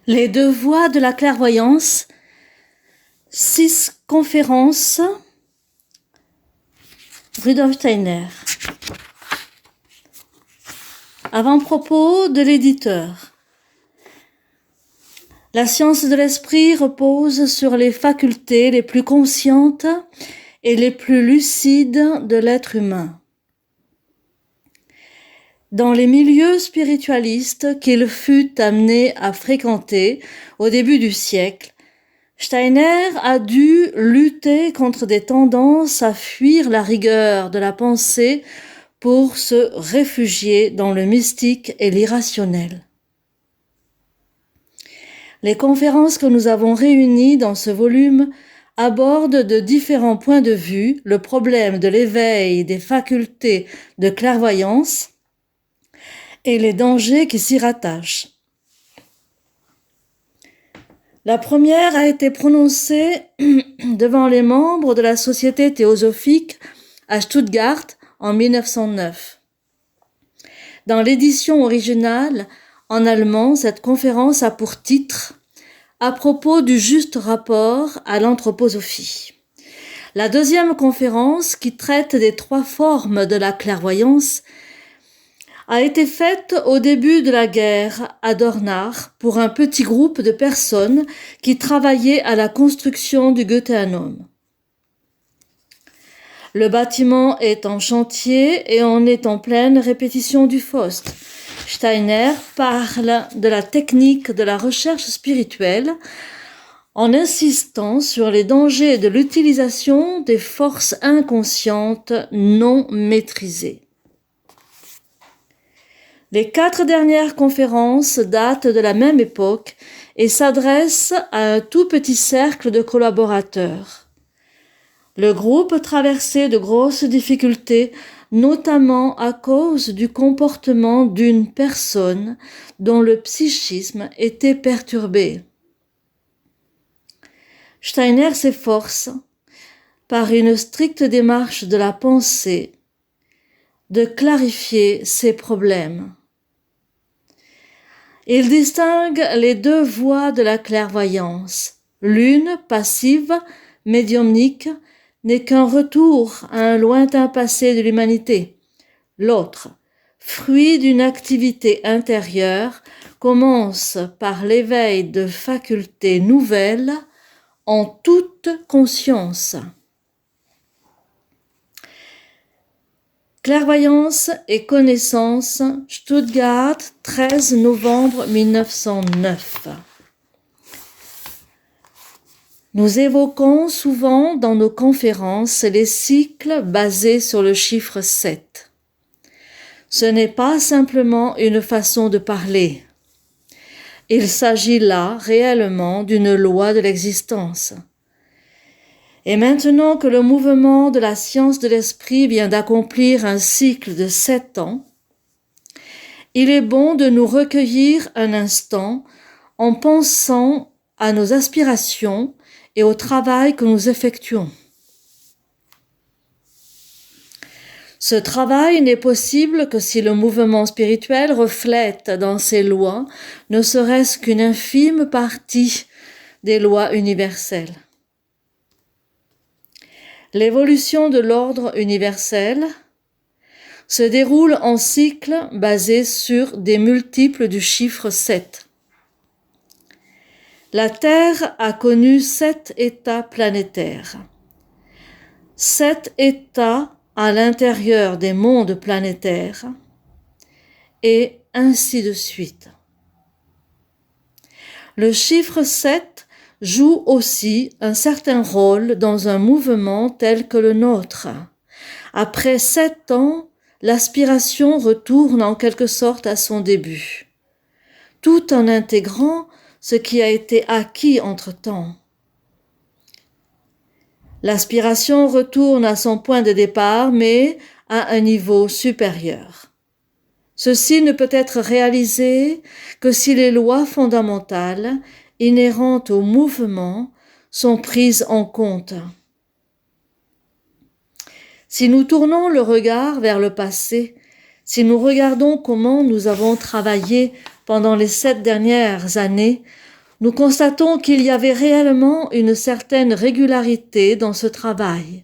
Les deux voies de la clairvoyance, 6 conférences, Rudolf Steiner. Avant-propos de l'éditeur. La science de l'esprit repose sur les facultés les plus conscientes et les plus lucides de l'être humain. Dans les milieux spiritualistes qu'il fut amené à fréquenter au début du siècle, Steiner a dû lutter contre des tendances à fuir la rigueur de la pensée pour se réfugier dans le mystique et l'irrationnel. Les conférences que nous avons réunies dans ce volume abordent de différents points de vue le problème de l'éveil des facultés de clairvoyance et les dangers qui s'y rattachent. La première a été prononcée devant les membres de la Société théosophique à Stuttgart en 1909. Dans l'édition originale, en allemand, cette conférence a pour titre « À propos du juste rapport à l'anthroposophie ». La deuxième conférence, qui traite des 3 formes de la clairvoyance, a été faite au début de la guerre à Dornach pour un petit groupe de personnes qui travaillaient à la construction du Goetheanum. Le bâtiment est en chantier et on est en pleine répétition du Faust. Steiner parle de la technique de la recherche spirituelle en insistant sur les dangers de l'utilisation des forces inconscientes non maîtrisées. Les 4 dernières conférences datent de la même époque et s'adressent à un tout petit cercle de collaborateurs. Le groupe traversait de grosses difficultés, notamment à cause du comportement d'une personne dont le psychisme était perturbé. Steiner s'efforce, par une stricte démarche de la pensée, de clarifier ces problèmes. Il distingue les 2 voies de la clairvoyance. L'une, passive, médiumnique, n'est qu'un retour à un lointain passé de l'humanité. L'autre, fruit d'une activité intérieure, commence par l'éveil de facultés nouvelles en toute conscience. Clairvoyance et connaissance, Stuttgart, 13 novembre 1909. Nous évoquons souvent dans nos conférences les cycles basés sur le chiffre 7. Ce n'est pas simplement une façon de parler. Il s'agit là réellement d'une loi de l'existence. Et maintenant que le mouvement de la science de l'esprit vient d'accomplir un cycle de 7 ans, il est bon de nous recueillir un instant en pensant à nos aspirations et au travail que nous effectuons. Ce travail n'est possible que si le mouvement spirituel reflète dans ses lois ne serait-ce qu'une infime partie des lois universelles. L'évolution de l'ordre universel se déroule en cycles basés sur des multiples du chiffre 7. La Terre a connu 7 états planétaires. 7 états à l'intérieur des mondes planétaires, et ainsi de suite. Le chiffre 7 joue aussi un certain rôle dans un mouvement tel que le nôtre. Après 7 ans, l'aspiration retourne en quelque sorte à son début, tout en intégrant ce qui a été acquis entre-temps. L'aspiration retourne à son point de départ, mais à un niveau supérieur. Ceci ne peut être réalisé que si les lois fondamentales inhérentes au mouvement sont prises en compte. Si nous tournons le regard vers le passé, si nous regardons comment nous avons travaillé pendant les 7 dernières années nous constatons qu'il y avait réellement une certaine régularité dans ce travail.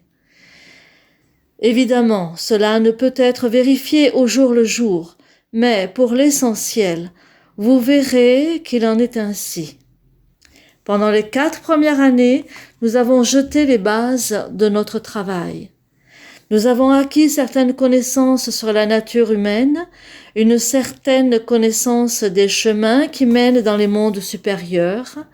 Évidemment, cela ne peut être vérifié au jour le jour, mais pour l'essentiel, vous verrez qu'il en est ainsi. Pendant les 4 premières années, nous avons jeté les bases de notre travail. Nous avons acquis certaines connaissances sur la nature humaine, une certaine connaissance des chemins qui mènent dans les mondes supérieurs,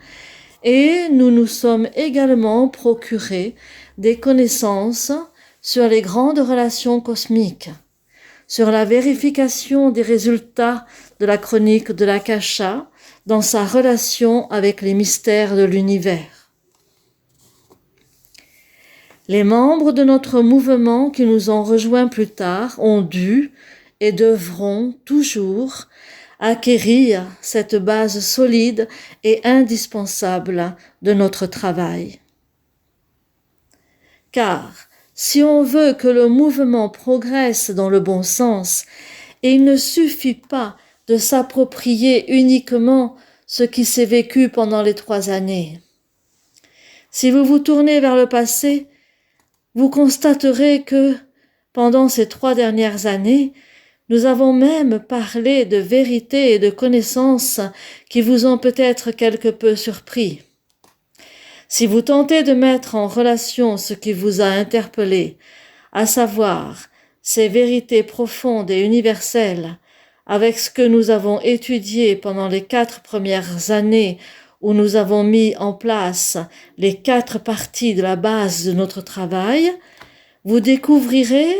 et nous nous sommes également procuré des connaissances sur les grandes relations cosmiques, sur la vérification des résultats de la chronique de l'Akasha dans sa relation avec les mystères de l'univers. Les membres de notre mouvement qui nous ont rejoints plus tard ont dû et devront toujours acquérir cette base solide et indispensable de notre travail. Car si on veut que le mouvement progresse dans le bon sens, il ne suffit pas de s'approprier uniquement ce qui s'est vécu pendant les 3 années. Si vous vous tournez vers le passé, vous constaterez que, pendant ces 3 dernières années, nous avons même parlé de vérités et de connaissances qui vous ont peut-être quelque peu surpris. Si vous tentez de mettre en relation ce qui vous a interpellé, à savoir ces vérités profondes et universelles, avec ce que nous avons étudié pendant les 4 premières années où nous avons mis en place les 4 parties de la base de notre travail, vous découvrirez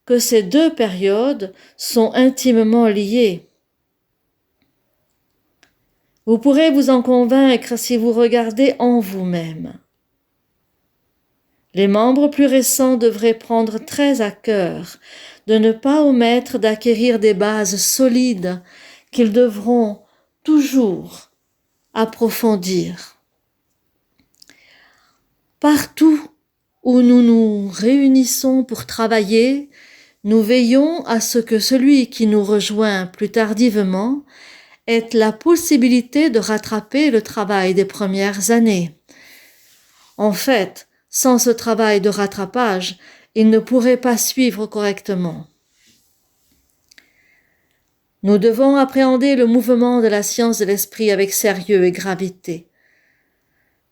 que ces 2 périodes sont intimement liées. Vous pourrez vous en convaincre si vous regardez en vous-même. Les membres plus récents devraient prendre très à cœur de ne pas omettre d'acquérir des bases solides qu'ils devront toujours approfondir. Partout où nous nous réunissons pour travailler, nous veillons à ce que celui qui nous rejoint plus tardivement ait la possibilité de rattraper le travail des premières années. En fait, sans ce travail de rattrapage, il ne pourrait pas suivre correctement. Nous devons appréhender le mouvement de la science de l'esprit avec sérieux et gravité.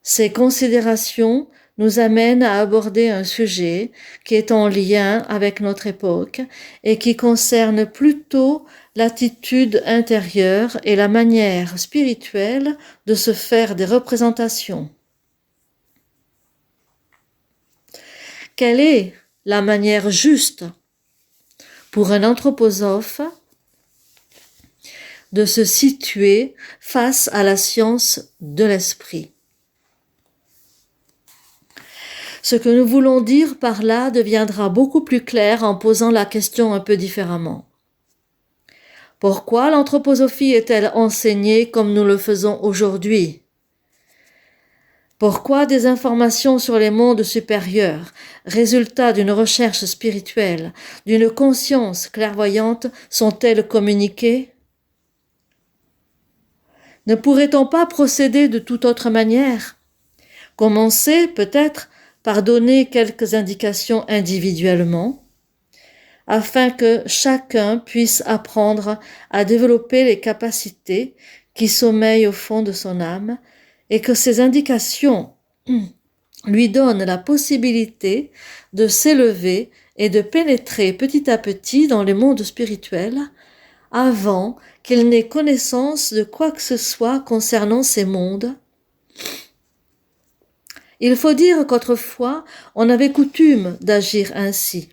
Ces considérations nous amènent à aborder un sujet qui est en lien avec notre époque et qui concerne plutôt l'attitude intérieure et la manière spirituelle de se faire des représentations. Quelle est la manière juste pour un anthroposophe de se situer face à la science de l'esprit? Ce que nous voulons dire par là deviendra beaucoup plus clair en posant la question un peu différemment. Pourquoi l'anthroposophie est-elle enseignée comme nous le faisons aujourd'hui? Pourquoi des informations sur les mondes supérieurs, résultat d'une recherche spirituelle, d'une conscience clairvoyante, sont-elles communiquées? Ne pourrait-on pas procéder de toute autre manière? Commencer peut-être par donner quelques indications individuellement, afin que chacun puisse apprendre à développer les capacités qui sommeillent au fond de son âme, et que ces indications lui donnent la possibilité de s'élever et de pénétrer petit à petit dans les mondes spirituels avant qu'il n'ait connaissance de quoi que ce soit concernant ces mondes. Il faut dire qu'autrefois, on avait coutume d'agir ainsi.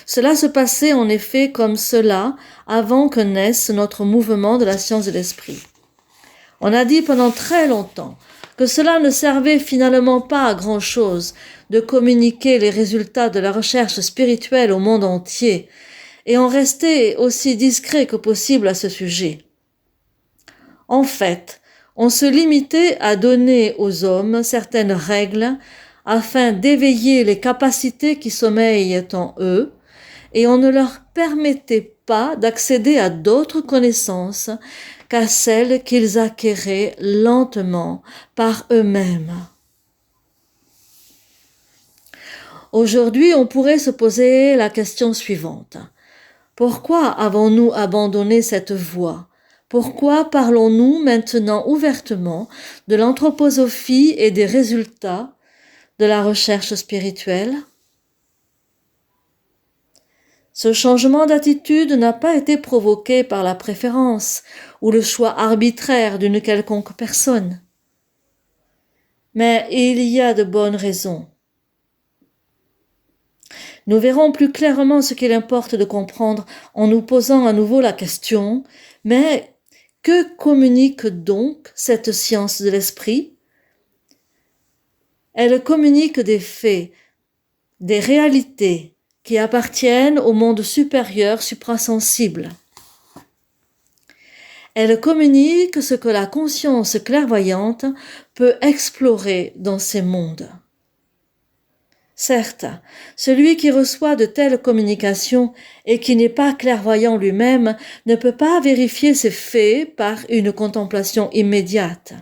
Cela se passait en effet comme cela avant que naisse notre mouvement de la science de l'esprit. On a dit pendant très longtemps que cela ne servait finalement pas à grand-chose de communiquer les résultats de la recherche spirituelle au monde entier, et on restait aussi discret que possible à ce sujet. En fait, on se limitait à donner aux hommes certaines règles afin d'éveiller les capacités qui sommeillent en eux, et on ne leur permettait pas d'accéder à d'autres connaissances qu'à celle qu'ils acquéraient lentement par eux-mêmes. Aujourd'hui, on pourrait se poser la question suivante. Pourquoi avons-nous abandonné cette voie? Pourquoi parlons-nous maintenant ouvertement de l'anthroposophie et des résultats de la recherche spirituelle? Ce changement d'attitude n'a pas été provoqué par la préférence ou le choix arbitraire d'une quelconque personne. Mais il y a de bonnes raisons. Nous verrons plus clairement ce qu'il importe de comprendre en nous posant à nouveau la question, mais que communique donc cette science de l'esprit? Elle communique des faits, des réalités qui appartiennent au monde supérieur suprasensible. Elle communique ce que la conscience clairvoyante peut explorer dans ces mondes. Certes, celui qui reçoit de telles communications et qui n'est pas clairvoyant lui-même ne peut pas vérifier ces faits par une contemplation immédiate.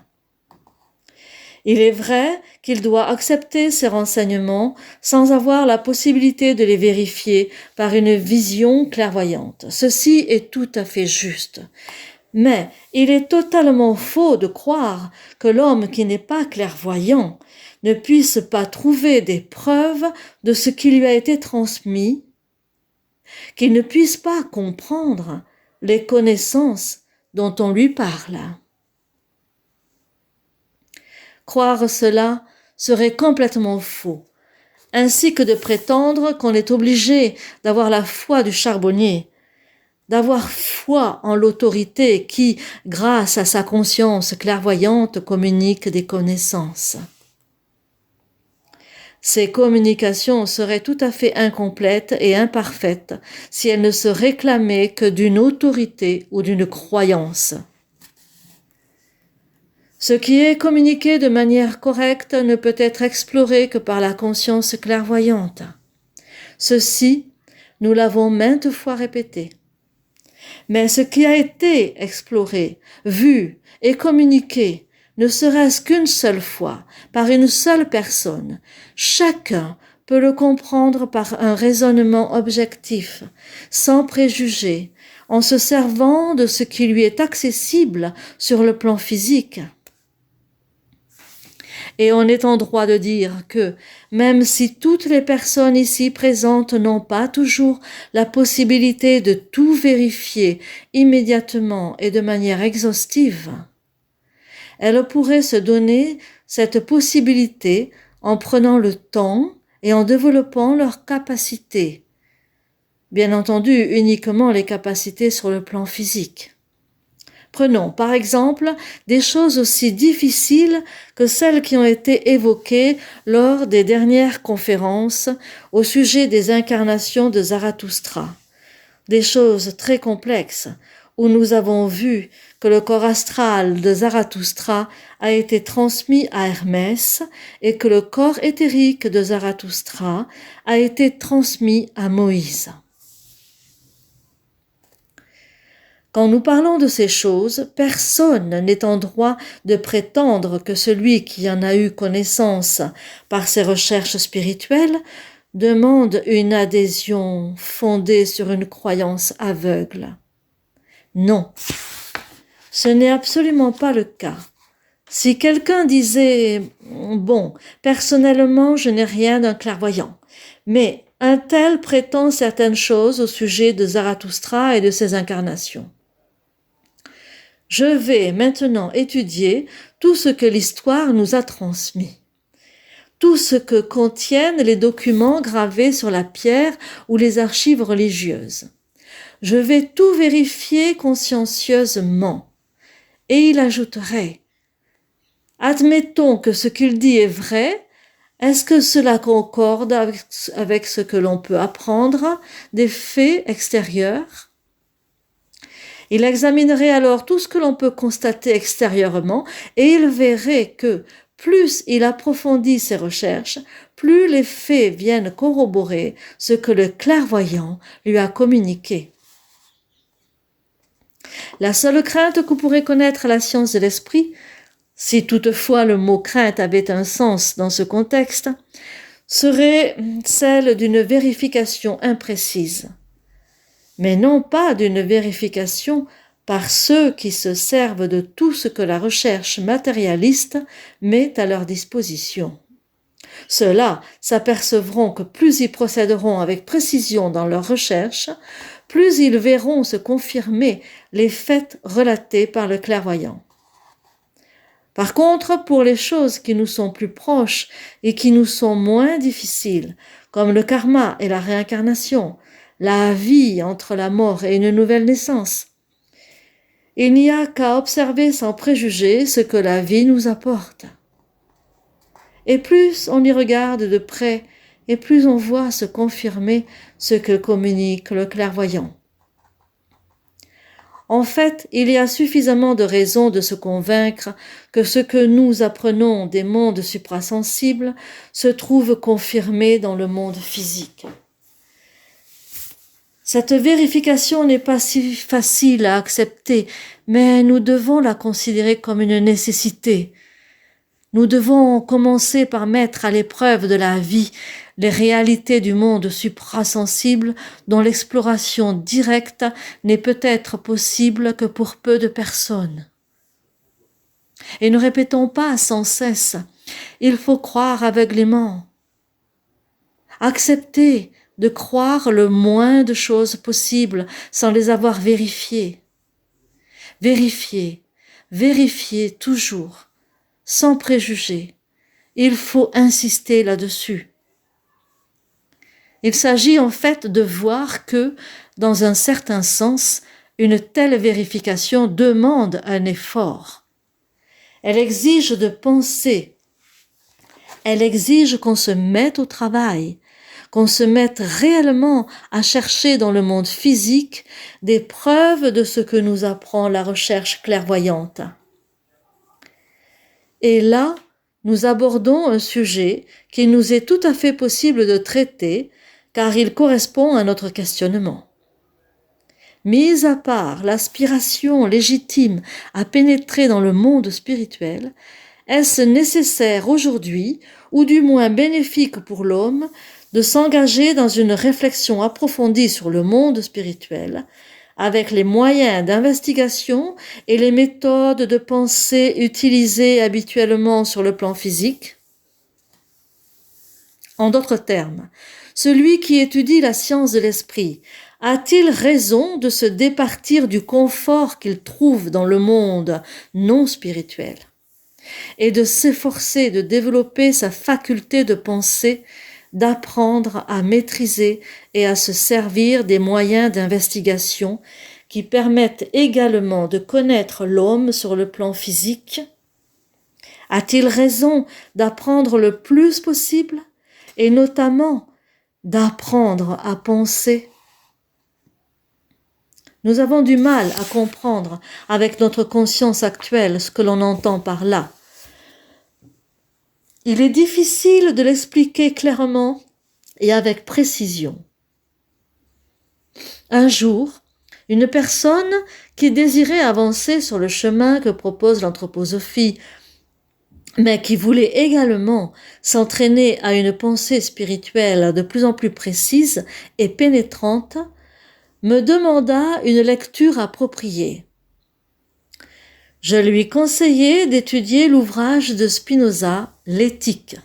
Il est vrai qu'il doit accepter ces renseignements sans avoir la possibilité de les vérifier par une vision clairvoyante. Ceci est tout à fait juste. Mais il est totalement faux de croire que l'homme qui n'est pas clairvoyant ne puisse pas trouver des preuves de ce qui lui a été transmis, qu'il ne puisse pas comprendre les connaissances dont on lui parle. Croire cela serait complètement faux, ainsi que de prétendre qu'on est obligé d'avoir la foi du charbonnier, d'avoir foi en l'autorité qui, grâce à sa conscience clairvoyante, communique des connaissances. Ces communications seraient tout à fait incomplètes et imparfaites si elles ne se réclamaient que d'une autorité ou d'une croyance. Ce qui est communiqué de manière correcte ne peut être exploré que par la conscience clairvoyante. Ceci, nous l'avons maintes fois répété. Mais ce qui a été exploré, vu et communiqué, ne serait-ce qu'une seule fois, par une seule personne, chacun peut le comprendre par un raisonnement objectif, sans préjugés, en se servant de ce qui lui est accessible sur le plan physique. Et on est en droit de dire que, même si toutes les personnes ici présentes n'ont pas toujours la possibilité de tout vérifier immédiatement et de manière exhaustive, elles pourraient se donner cette possibilité en prenant le temps et en développant leurs capacités. Bien entendu, uniquement les capacités sur le plan physique. Prenons par exemple des choses aussi difficiles que celles qui ont été évoquées lors des dernières conférences au sujet des incarnations de Zarathustra. Des choses très complexes où nous avons vu que le corps astral de Zarathustra a été transmis à Hermès et que le corps éthérique de Zarathustra a été transmis à Moïse. Quand nous parlons de ces choses, personne n'est en droit de prétendre que celui qui en a eu connaissance par ses recherches spirituelles demande une adhésion fondée sur une croyance aveugle. Non, ce n'est absolument pas le cas. Si quelqu'un disait « Bon, personnellement, je n'ai rien d'un clairvoyant, mais un tel prétend certaines choses au sujet de Zarathustra et de ses incarnations. » Je vais maintenant étudier tout ce que l'histoire nous a transmis, tout ce que contiennent les documents gravés sur la pierre ou les archives religieuses. Je vais tout vérifier consciencieusement. Et il ajouterait, admettons que ce qu'il dit est vrai, est-ce que cela concorde avec ce que l'on peut apprendre des faits extérieurs? Il examinerait alors tout ce que l'on peut constater extérieurement et il verrait que plus il approfondit ses recherches, plus les faits viennent corroborer ce que le clairvoyant lui a communiqué. La seule crainte que pourrait connaître la science de l'esprit, si toutefois le mot crainte avait un sens dans ce contexte, serait celle d'une vérification imprécise, mais non pas d'une vérification par ceux qui se servent de tout ce que la recherche matérialiste met à leur disposition. Ceux-là s'apercevront que plus ils procéderont avec précision dans leurs recherches, plus ils verront se confirmer les faits relatés par le clairvoyant. Par contre, pour les choses qui nous sont plus proches et qui nous sont moins difficiles, comme le karma et la réincarnation, la vie entre la mort et une nouvelle naissance, il n'y a qu'à observer sans préjugés ce que la vie nous apporte. Et plus on y regarde de près, et plus on voit se confirmer ce que communique le clairvoyant. En fait, il y a suffisamment de raisons de se convaincre que ce que nous apprenons des mondes suprasensibles se trouve confirmé dans le monde physique. Cette vérification n'est pas si facile à accepter, mais nous devons la considérer comme une nécessité. Nous devons commencer par mettre à l'épreuve de la vie les réalités du monde suprasensible dont l'exploration directe n'est peut-être possible que pour peu de personnes. Et ne répétons pas sans cesse, il faut croire aveuglément. Accepter de croire le moins de choses possibles sans les avoir vérifiées. Vérifier, vérifier toujours. Sans préjugés. Il faut insister là-dessus. Il s'agit en fait de voir que, dans un certain sens, une telle vérification demande un effort. Elle exige de penser. Elle exige qu'on se mette au travail, qu'on se mette réellement à chercher dans le monde physique des preuves de ce que nous apprend la recherche clairvoyante. Et là, nous abordons un sujet qu'il nous est tout à fait possible de traiter, car il correspond à notre questionnement. Mis à part l'aspiration légitime à pénétrer dans le monde spirituel, est-ce nécessaire aujourd'hui, ou du moins bénéfique pour l'homme, de s'engager dans une réflexion approfondie sur le monde spirituel, avec les moyens d'investigation et les méthodes de pensée utilisées habituellement sur le plan physique? En d'autres termes, celui qui étudie la science de l'esprit a-t-il raison de se départir du confort qu'il trouve dans le monde non spirituel et de s'efforcer de développer sa faculté de penser, d'apprendre à maîtriser et à se servir des moyens d'investigation qui permettent également de connaître l'homme sur le plan physique? A-t-il raison d'apprendre le plus possible et notamment d'apprendre à penser? Nous avons du mal à comprendre avec notre conscience actuelle ce que l'on entend par là. Il est difficile de l'expliquer clairement et avec précision. Un jour, une personne qui désirait avancer sur le chemin que propose l'anthroposophie, mais qui voulait également s'entraîner à une pensée spirituelle de plus en plus précise et pénétrante, me demanda une lecture appropriée. Je lui conseillai d'étudier l'ouvrage de Spinoza, L'Éthique.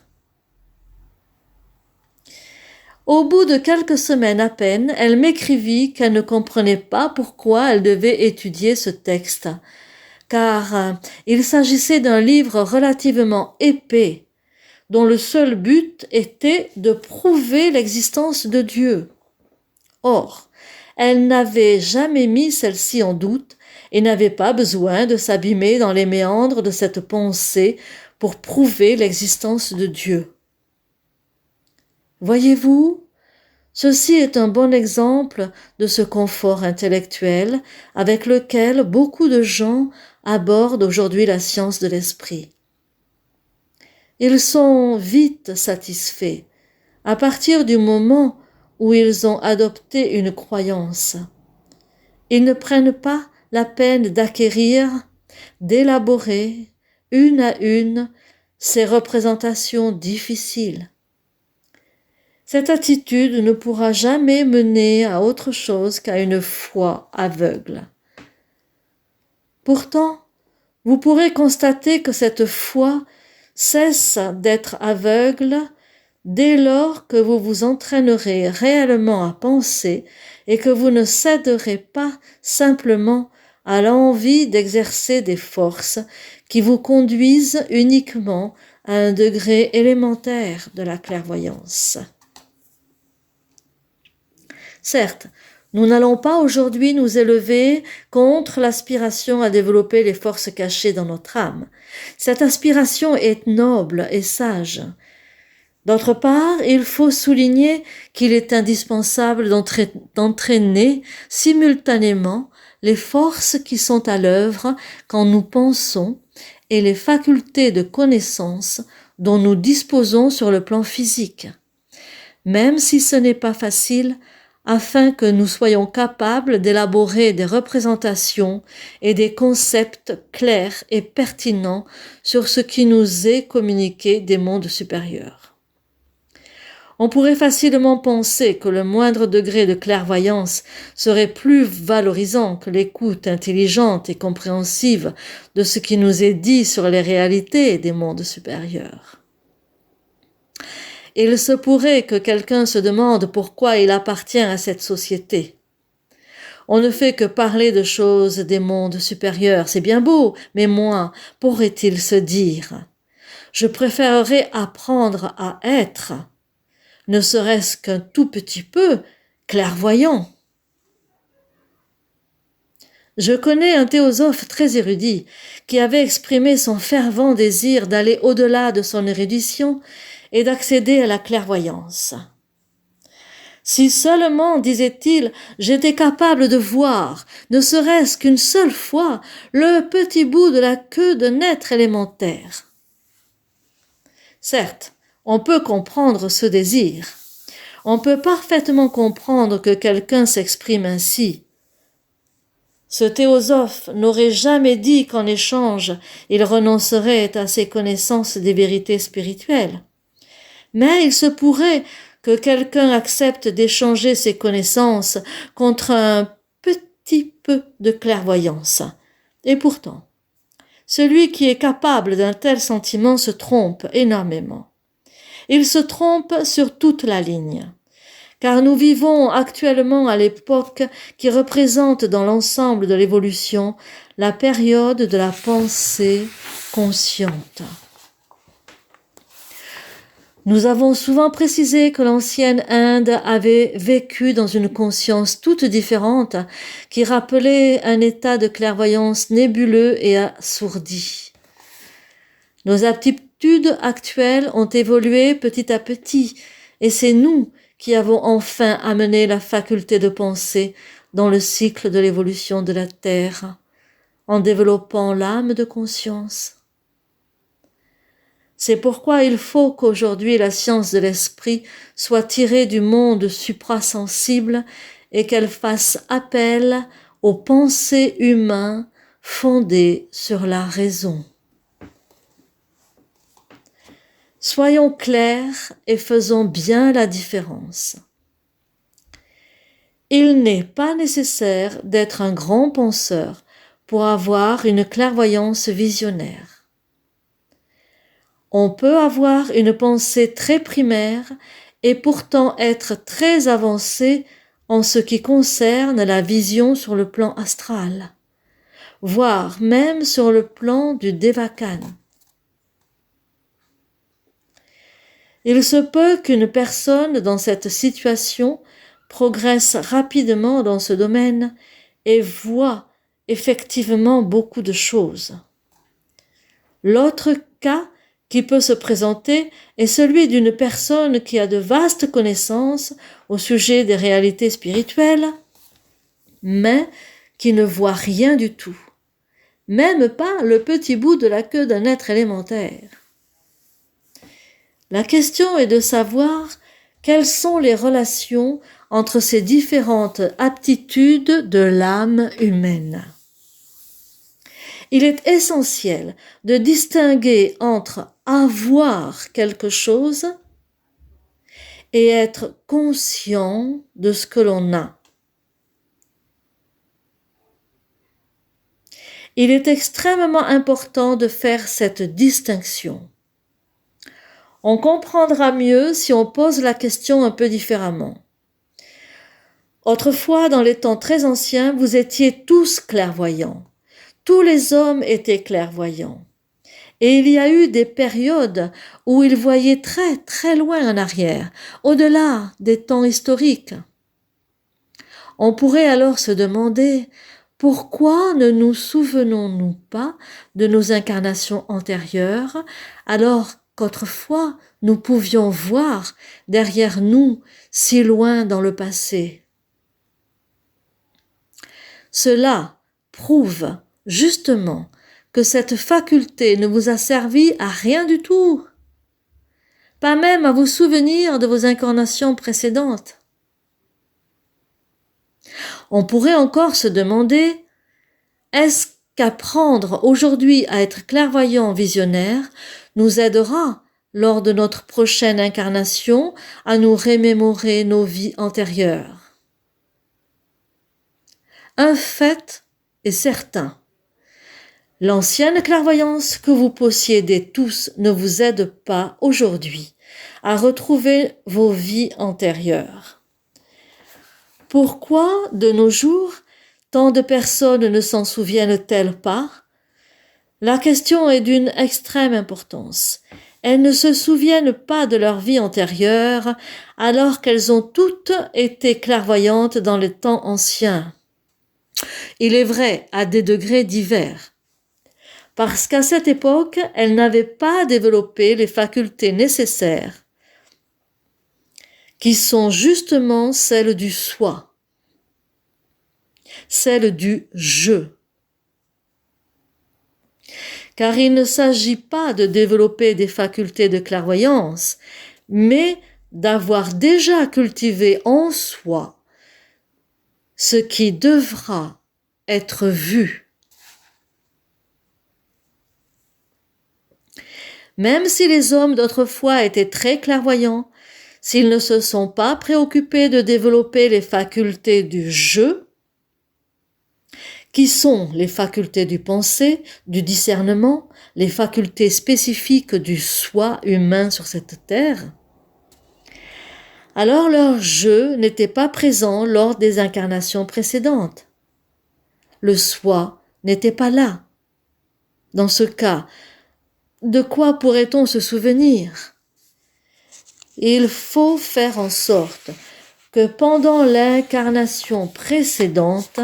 Au bout de quelques semaines à peine, elle m'écrivit qu'elle ne comprenait pas pourquoi elle devait étudier ce texte, car il s'agissait d'un livre relativement épais, dont le seul but était de prouver l'existence de Dieu. Or, elle n'avait jamais mis celle-ci en doute et n'avait pas besoin de s'abîmer dans les méandres de cette pensée pour prouver l'existence de Dieu. Voyez-vous, ceci est un bon exemple de ce confort intellectuel avec lequel beaucoup de gens abordent aujourd'hui la science de l'esprit. Ils sont vite satisfaits à partir du moment où ils ont adopté une croyance. Ils ne prennent pas la peine d'acquérir, d'élaborer, une à une, ces représentations difficiles. Cette attitude ne pourra jamais mener à autre chose qu'à une foi aveugle. Pourtant, vous pourrez constater que cette foi cesse d'être aveugle dès lors que vous vous entraînerez réellement à penser et que vous ne céderez pas simplement à l'envie d'exercer des forces qui vous conduisent uniquement à un degré élémentaire de la clairvoyance. Certes, nous n'allons pas aujourd'hui nous élever contre l'aspiration à développer les forces cachées dans notre âme. Cette aspiration est noble et sage. D'autre part, il faut souligner qu'il est indispensable d'entraîner simultanément les forces qui sont à l'œuvre quand nous pensons et les facultés de connaissance dont nous disposons sur le plan physique. Même si ce n'est pas facile, afin que nous soyons capables d'élaborer des représentations et des concepts clairs et pertinents sur ce qui nous est communiqué des mondes supérieurs. On pourrait facilement penser que le moindre degré de clairvoyance serait plus valorisant que l'écoute intelligente et compréhensive de ce qui nous est dit sur les réalités des mondes supérieurs. Il se pourrait que quelqu'un se demande pourquoi il appartient à cette société. On ne fait que parler de choses des mondes supérieurs, c'est bien beau, mais moi, pourrait-il se dire, je préférerais apprendre à être, ne serait-ce qu'un tout petit peu, clairvoyant. Je connais un théosophe très érudit qui avait exprimé son fervent désir d'aller au-delà de son érudition et d'accéder à la clairvoyance. Si seulement, disait-il, j'étais capable de voir, ne serait-ce qu'une seule fois, le petit bout de la queue d'un être élémentaire. Certes, on peut comprendre ce désir. On peut parfaitement comprendre que quelqu'un s'exprime ainsi. Ce théosophe n'aurait jamais dit qu'en échange, il renoncerait à ses connaissances des vérités spirituelles. Mais il se pourrait que quelqu'un accepte d'échanger ses connaissances contre un petit peu de clairvoyance. Et pourtant, celui qui est capable d'un tel sentiment se trompe énormément. Il se trompe sur toute la ligne, car nous vivons actuellement à l'époque qui représente dans l'ensemble de l'évolution la période de la pensée consciente. Nous avons souvent précisé que l'ancienne Inde avait vécu dans une conscience toute différente qui rappelait un état de clairvoyance nébuleux et assourdi. Nos aptitudes actuelles ont évolué petit à petit et c'est nous qui avons enfin amené la faculté de penser dans le cycle de l'évolution de la Terre en développant l'âme de conscience. C'est pourquoi il faut qu'aujourd'hui la science de l'esprit soit tirée du monde suprasensible et qu'elle fasse appel aux pensées humaines fondées sur la raison. Soyons clairs et faisons bien la différence. Il n'est pas nécessaire d'être un grand penseur pour avoir une clairvoyance visionnaire. On peut avoir une pensée très primaire et pourtant être très avancé en ce qui concerne la vision sur le plan astral, voire même sur le plan du Devakana. Il se peut qu'une personne dans cette situation progresse rapidement dans ce domaine et voit effectivement beaucoup de choses. L'autre cas qui peut se présenter est celui d'une personne qui a de vastes connaissances au sujet des réalités spirituelles, mais qui ne voit rien du tout, même pas le petit bout de la queue d'un être élémentaire. La question est de savoir quelles sont les relations entre ces différentes aptitudes de l'âme humaine. Il est essentiel de distinguer entre avoir quelque chose et être conscient de ce que l'on a. Il est extrêmement important de faire cette distinction. On comprendra mieux si on pose la question un peu différemment. Autrefois, dans les temps très anciens, vous étiez tous clairvoyants. Tous les hommes étaient clairvoyants. Et il y a eu des périodes où ils voyaient très très loin en arrière, au-delà des temps historiques. On pourrait alors se demander pourquoi ne nous souvenons-nous pas de nos incarnations antérieures alors qu'autrefois nous pouvions voir derrière nous si loin dans le passé. Cela prouve justement que cette faculté ne vous a servi à rien du tout, pas même à vous souvenir de vos incarnations précédentes. On pourrait encore se demander, est-ce qu'apprendre aujourd'hui à être clairvoyant visionnaire nous aidera lors de notre prochaine incarnation à nous remémorer nos vies antérieures? Un fait est certain. L'ancienne clairvoyance que vous possédez tous ne vous aide pas aujourd'hui à retrouver vos vies antérieures. Pourquoi, de nos jours, tant de personnes ne s'en souviennent-elles pas? La question est d'une extrême importance. Elles ne se souviennent pas de leur vie antérieure alors qu'elles ont toutes été clairvoyantes dans les temps anciens. Il est vrai, à des degrés divers. Parce qu'à cette époque, elles n'avaient pas développé les facultés nécessaires, qui sont justement celles du soi, celles du je. Car il ne s'agit pas de développer des facultés de clairvoyance, mais d'avoir déjà cultivé en soi ce qui devra être vu. Même si les hommes d'autrefois étaient très clairvoyants, s'ils ne se sont pas préoccupés de développer les facultés du je, qui sont les facultés du penser, du discernement, les facultés spécifiques du soi humain sur cette terre, alors leur je n'était pas présent lors des incarnations précédentes. Le soi n'était pas là. Dans ce cas, de quoi pourrait-on se souvenir? Il faut faire en sorte que pendant l'incarnation précédente,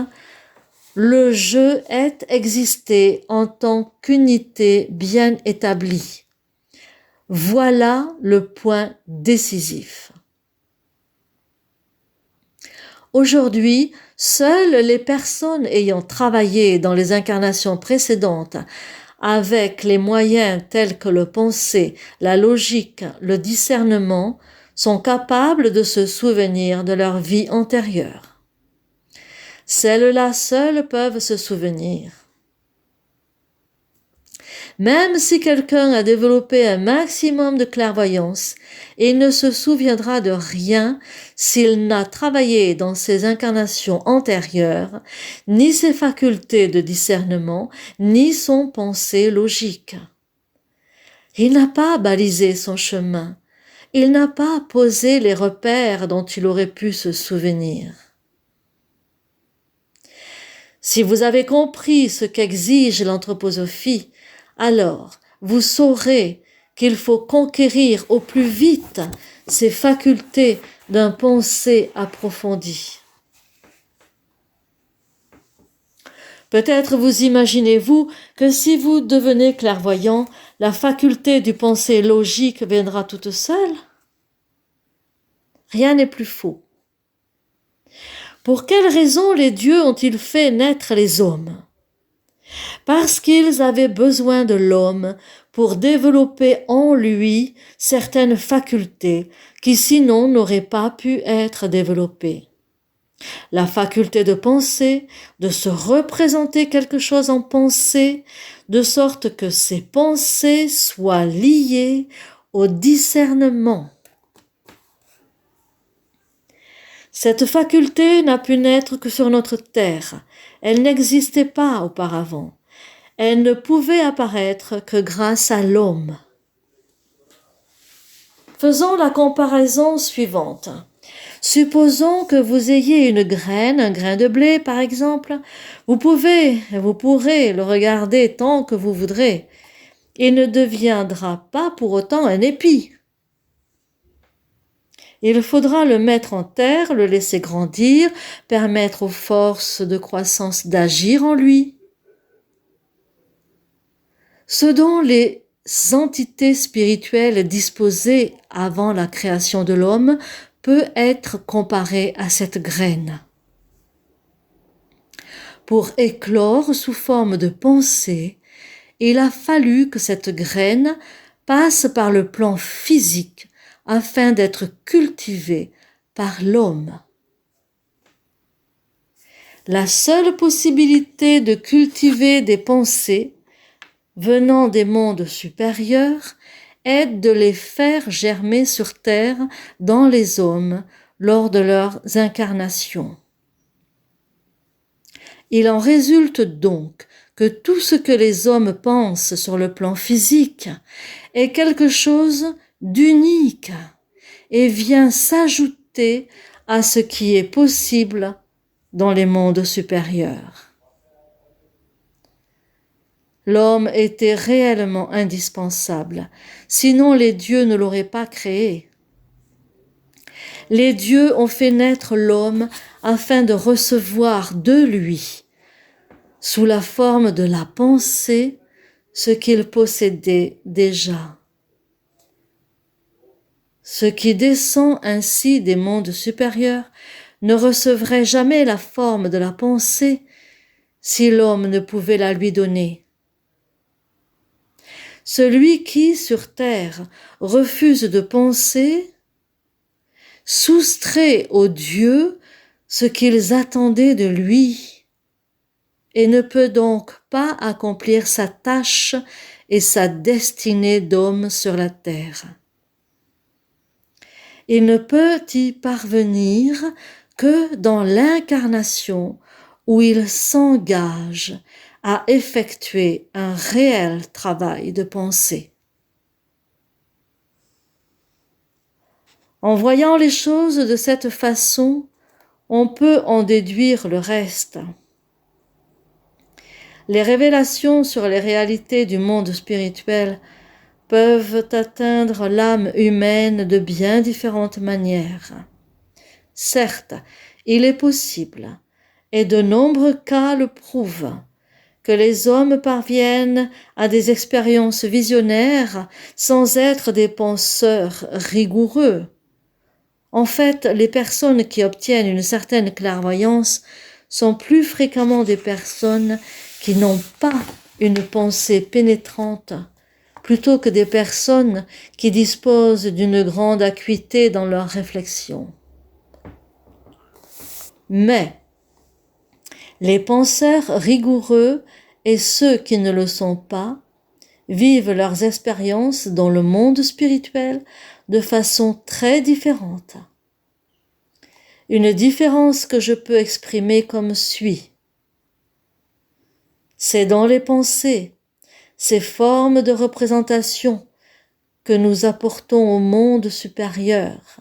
le je ait existé en tant qu'unité bien établie. Voilà le point décisif. Aujourd'hui, seules les personnes ayant travaillé dans les incarnations précédentes avec les moyens tels que le penser, la logique, le discernement, sont capables de se souvenir de leur vie antérieure. Celles-là seules peuvent se souvenir. Même si quelqu'un a développé un maximum de clairvoyance, il ne se souviendra de rien s'il n'a travaillé dans ses incarnations antérieures, ni ses facultés de discernement, ni son pensée logique. Il n'a pas balisé son chemin, il n'a pas posé les repères dont il aurait pu se souvenir. Si vous avez compris ce qu'exige l'anthroposophie, alors vous saurez qu'il faut conquérir au plus vite ces facultés d'un pensée approfondi. Peut-être vous imaginez-vous que si vous devenez clairvoyant, la faculté du pensée logique viendra toute seule? Rien n'est plus faux. Pour quelle raison les dieux ont-ils fait naître les hommes? Parce qu'ils avaient besoin de l'homme pour développer en lui certaines facultés qui sinon n'auraient pas pu être développées. La faculté de penser, de se représenter quelque chose en pensée, de sorte que ces pensées soient liées au discernement. Cette faculté n'a pu naître que sur notre terre. Elle n'existait pas auparavant. Elle ne pouvait apparaître que grâce à l'homme. Faisons la comparaison suivante. Supposons que vous ayez une graine, un grain de blé par exemple. Vous pourrez le regarder tant que vous voudrez. Il ne deviendra pas pour autant un épi. Il faudra le mettre en terre, le laisser grandir, permettre aux forces de croissance d'agir en lui. Ce dont les entités spirituelles disposées avant la création de l'homme peut être comparé à cette graine. Pour éclore sous forme de pensée, il a fallu que cette graine passe par le plan physique afin d'être cultivée par l'homme. La seule possibilité de cultiver des pensées venant des mondes supérieurs est de les faire germer sur terre dans les hommes lors de leurs incarnations. Il en résulte donc que tout ce que les hommes pensent sur le plan physique est quelque chose d'unique et vient s'ajouter à ce qui est possible dans les mondes supérieurs. L'homme était réellement indispensable, sinon les dieux ne l'auraient pas créé. Les dieux ont fait naître l'homme afin de recevoir de lui, sous la forme de la pensée, ce qu'il possédait déjà. Ce qui descend ainsi des mondes supérieurs ne recevrait jamais la forme de la pensée si l'homme ne pouvait la lui donner. Celui qui, sur terre, refuse de penser, soustrait aux dieux ce qu'ils attendaient de lui et ne peut donc pas accomplir sa tâche et sa destinée d'homme sur la terre. Il ne peut y parvenir que dans l'incarnation où il s'engage à effectuer un réel travail de pensée. En voyant les choses de cette façon, on peut en déduire le reste. Les révélations sur les réalités du monde spirituel peuvent atteindre l'âme humaine de bien différentes manières. Certes, il est possible, et de nombreux cas le prouvent, que les hommes parviennent à des expériences visionnaires sans être des penseurs rigoureux. En fait, les personnes qui obtiennent une certaine clairvoyance sont plus fréquemment des personnes qui n'ont pas une pensée pénétrante, plutôt que des personnes qui disposent d'une grande acuité dans leurs réflexions. Mais les penseurs rigoureux et ceux qui ne le sont pas vivent leurs expériences dans le monde spirituel de façon très différente. Une différence que je peux exprimer comme suit. C'est dans les pensées, ces formes de représentation que nous apportons au monde supérieur,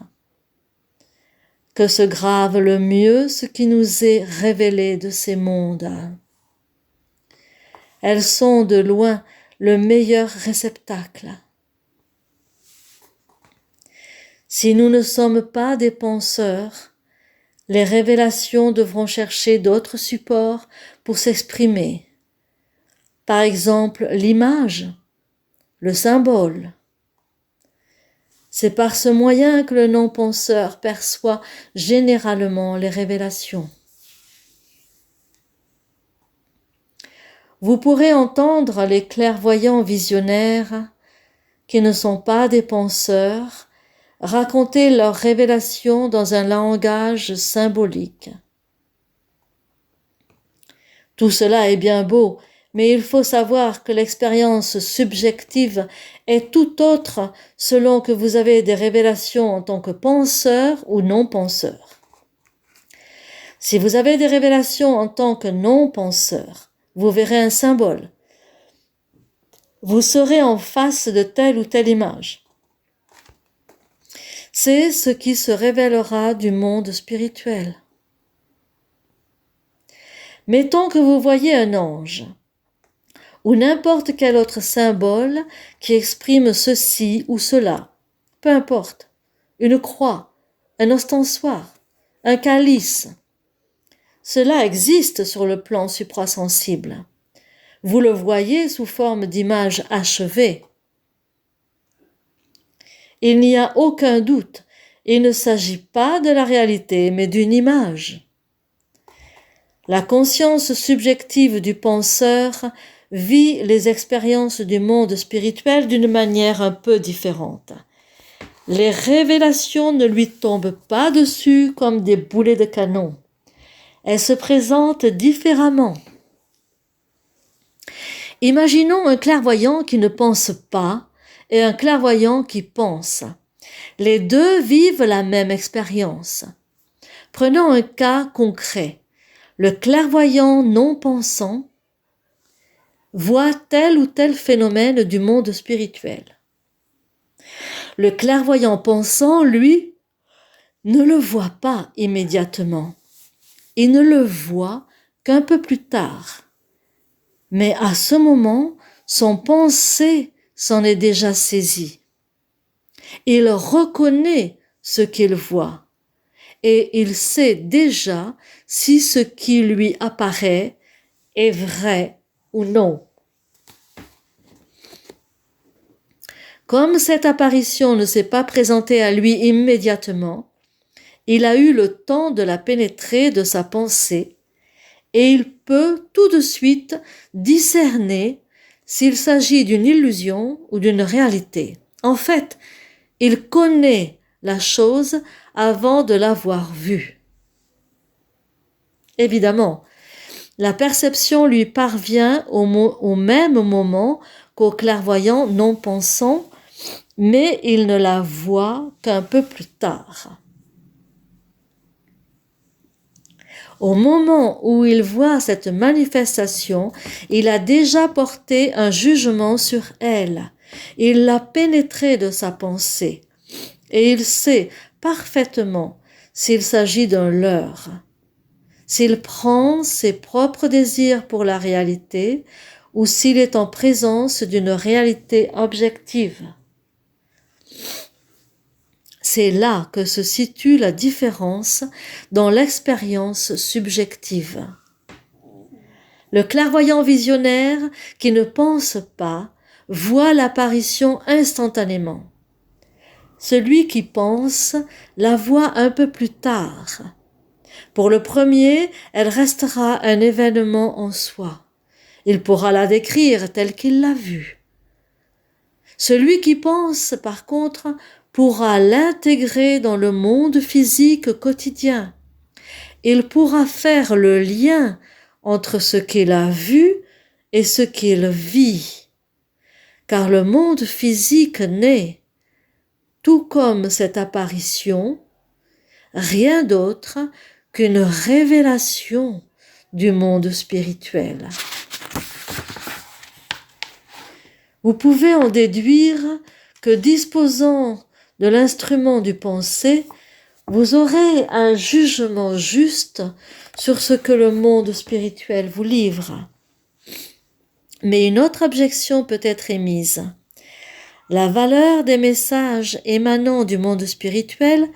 que se grave le mieux ce qui nous est révélé de ces mondes. Elles sont de loin le meilleur réceptacle. Si nous ne sommes pas des penseurs, les révélations devront chercher d'autres supports pour s'exprimer. Par exemple, l'image, le symbole. C'est par ce moyen que le non-penseur perçoit généralement les révélations. Vous pourrez entendre les clairvoyants visionnaires, qui ne sont pas des penseurs, raconter leurs révélations dans un langage symbolique. Tout cela est bien beau, mais il faut savoir que l'expérience subjective est tout autre selon que vous avez des révélations en tant que penseur ou non-penseur. Si vous avez des révélations en tant que non-penseur, vous verrez un symbole. Vous serez en face de telle ou telle image. C'est ce qui se révélera du monde spirituel. Mettons que vous voyez un ange ou n'importe quel autre symbole qui exprime ceci ou cela, peu importe, une croix, un ostensoir, un calice. Cela existe sur le plan suprasensible. Vous le voyez sous forme d'images achevées. Il n'y a aucun doute, il ne s'agit pas de la réalité, mais d'une image. La conscience subjective du penseur vit les expériences du monde spirituel d'une manière un peu différente. Les révélations ne lui tombent pas dessus comme des boulets de canon. Elles se présentent différemment. Imaginons un clairvoyant qui ne pense pas et un clairvoyant qui pense. Les deux vivent la même expérience. Prenons un cas concret. Le clairvoyant non pensant voit tel ou tel phénomène du monde spirituel. Le clairvoyant pensant, lui, ne le voit pas immédiatement. Il ne le voit qu'un peu plus tard. Mais à ce moment, son pensée s'en est déjà saisi. Il reconnaît ce qu'il voit et il sait déjà si ce qui lui apparaît est vrai ou non. Comme cette apparition ne s'est pas présentée à lui immédiatement, il a eu le temps de la pénétrer de sa pensée et il peut tout de suite discerner s'il s'agit d'une illusion ou d'une réalité. En fait, il connaît la chose avant de l'avoir vue. Évidemment, la perception lui parvient au même moment qu'au clairvoyant non pensant, mais il ne la voit qu'un peu plus tard. Au moment où il voit cette manifestation, il a déjà porté un jugement sur elle. Il l'a pénétrée de sa pensée et il sait parfaitement s'il s'agit d'un leurre, s'il prend ses propres désirs pour la réalité ou s'il est en présence d'une réalité objective. C'est là que se situe la différence dans l'expérience subjective. Le clairvoyant visionnaire qui ne pense pas voit l'apparition instantanément. Celui qui pense la voit un peu plus tard. Pour le premier, elle restera un événement en soi. Il pourra la décrire telle qu'il l'a vue. Celui qui pense, par contre, pourra l'intégrer dans le monde physique quotidien. Il pourra faire le lien entre ce qu'il a vu et ce qu'il vit, car le monde physique n'est, tout comme cette apparition, rien d'autre qu'une révélation du monde spirituel. Vous pouvez en déduire que disposant de l'instrument du pensée, vous aurez un jugement juste sur ce que le monde spirituel vous livre. Mais une autre objection peut être émise. La valeur des messages émanant du monde spirituel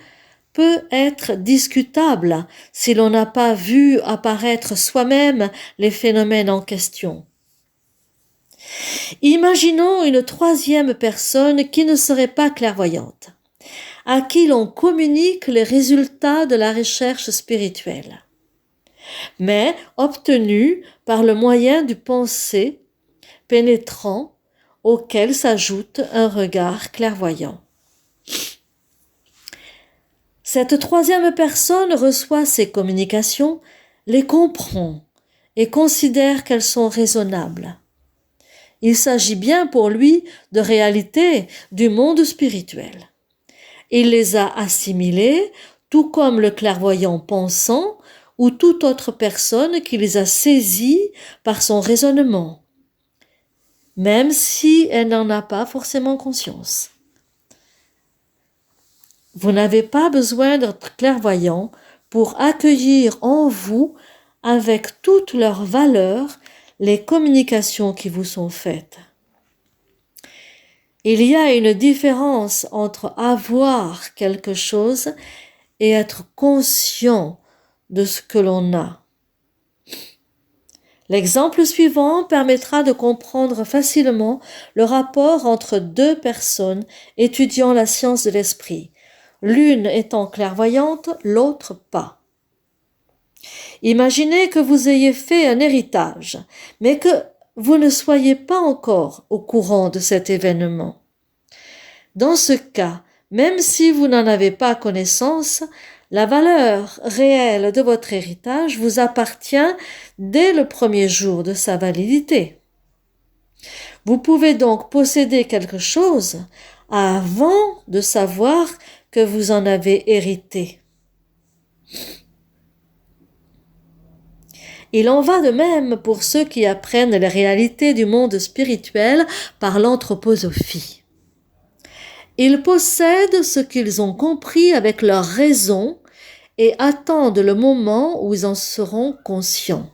peut être discutable si l'on n'a pas vu apparaître soi-même les phénomènes en question. Imaginons une troisième personne qui ne serait pas clairvoyante, à qui l'on communique les résultats de la recherche spirituelle, mais obtenus par le moyen du pensée pénétrant auquel s'ajoute un regard clairvoyant. Cette troisième personne reçoit ces communications, les comprend et considère qu'elles sont raisonnables. Il s'agit bien pour lui de réalités du monde spirituel. Il les a assimilées, tout comme le clairvoyant pensant ou toute autre personne qui les a saisies par son raisonnement, même si elle n'en a pas forcément conscience. Vous n'avez pas besoin d'être clairvoyant pour accueillir en vous, avec toute leur valeur, les communications qui vous sont faites. Il y a une différence entre avoir quelque chose et être conscient de ce que l'on a. L'exemple suivant permettra de comprendre facilement le rapport entre deux personnes étudiant la science de l'esprit, l'une étant clairvoyante, l'autre pas. Imaginez que vous ayez fait un héritage, mais que vous ne soyez pas encore au courant de cet événement. Dans ce cas, même si vous n'en avez pas connaissance, la valeur réelle de votre héritage vous appartient dès le premier jour de sa validité. Vous pouvez donc posséder quelque chose avant de savoir que vous en avez hérité. Il en va de même pour ceux qui apprennent les réalités du monde spirituel par l'anthroposophie. Ils possèdent ce qu'ils ont compris avec leur raison et attendent le moment où ils en seront conscients.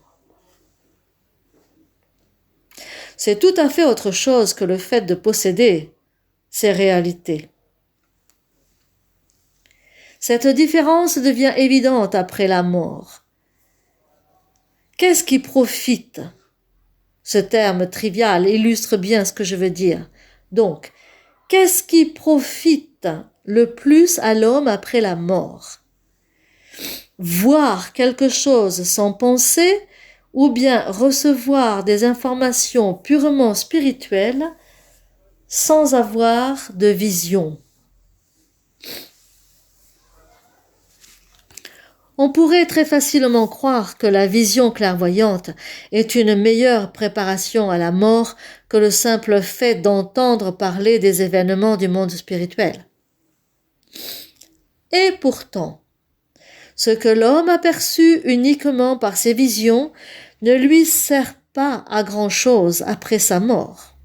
C'est tout à fait autre chose que le fait de posséder ces réalités. Cette différence devient évidente après la mort. Qu'est-ce qui profite? Ce terme trivial illustre bien ce que je veux dire. Donc, qu'est-ce qui profite le plus à l'homme après la mort? Voir quelque chose sans penser ou bien recevoir des informations purement spirituelles sans avoir de vision. On pourrait très facilement croire que la vision clairvoyante est une meilleure préparation à la mort que le simple fait d'entendre parler des événements du monde spirituel. Et pourtant, ce que l'homme a perçu uniquement par ses visions ne lui sert pas à grand-chose après sa mort.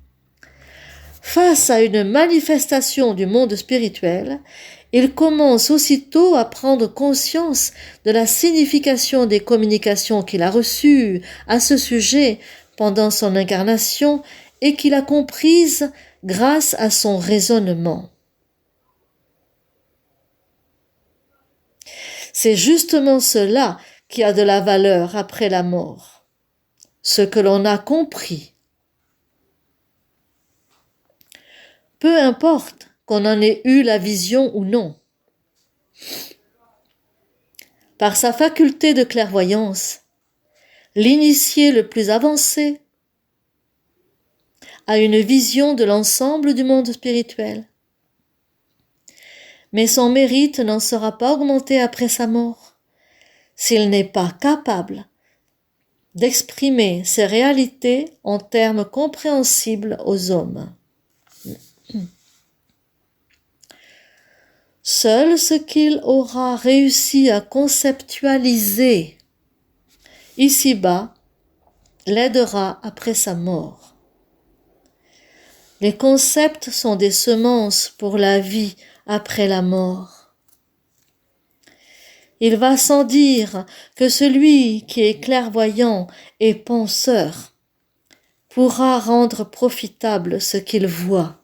Face à une manifestation du monde spirituel, il commence aussitôt à prendre conscience de la signification des communications qu'il a reçues à ce sujet pendant son incarnation et qu'il a comprises grâce à son raisonnement. C'est justement cela qui a de la valeur après la mort, ce que l'on a compris. Peu importe qu'on en ait eu la vision ou non. Par sa faculté de clairvoyance, l'initié le plus avancé a une vision de l'ensemble du monde spirituel. Mais son mérite n'en sera pas augmenté après sa mort, s'il n'est pas capable d'exprimer ces réalités en termes compréhensibles aux hommes. Seul ce qu'il aura réussi à conceptualiser ici-bas l'aidera après sa mort. Les concepts sont des semences pour la vie après la mort. Il va sans dire que celui qui est clairvoyant et penseur pourra rendre profitable ce qu'il voit.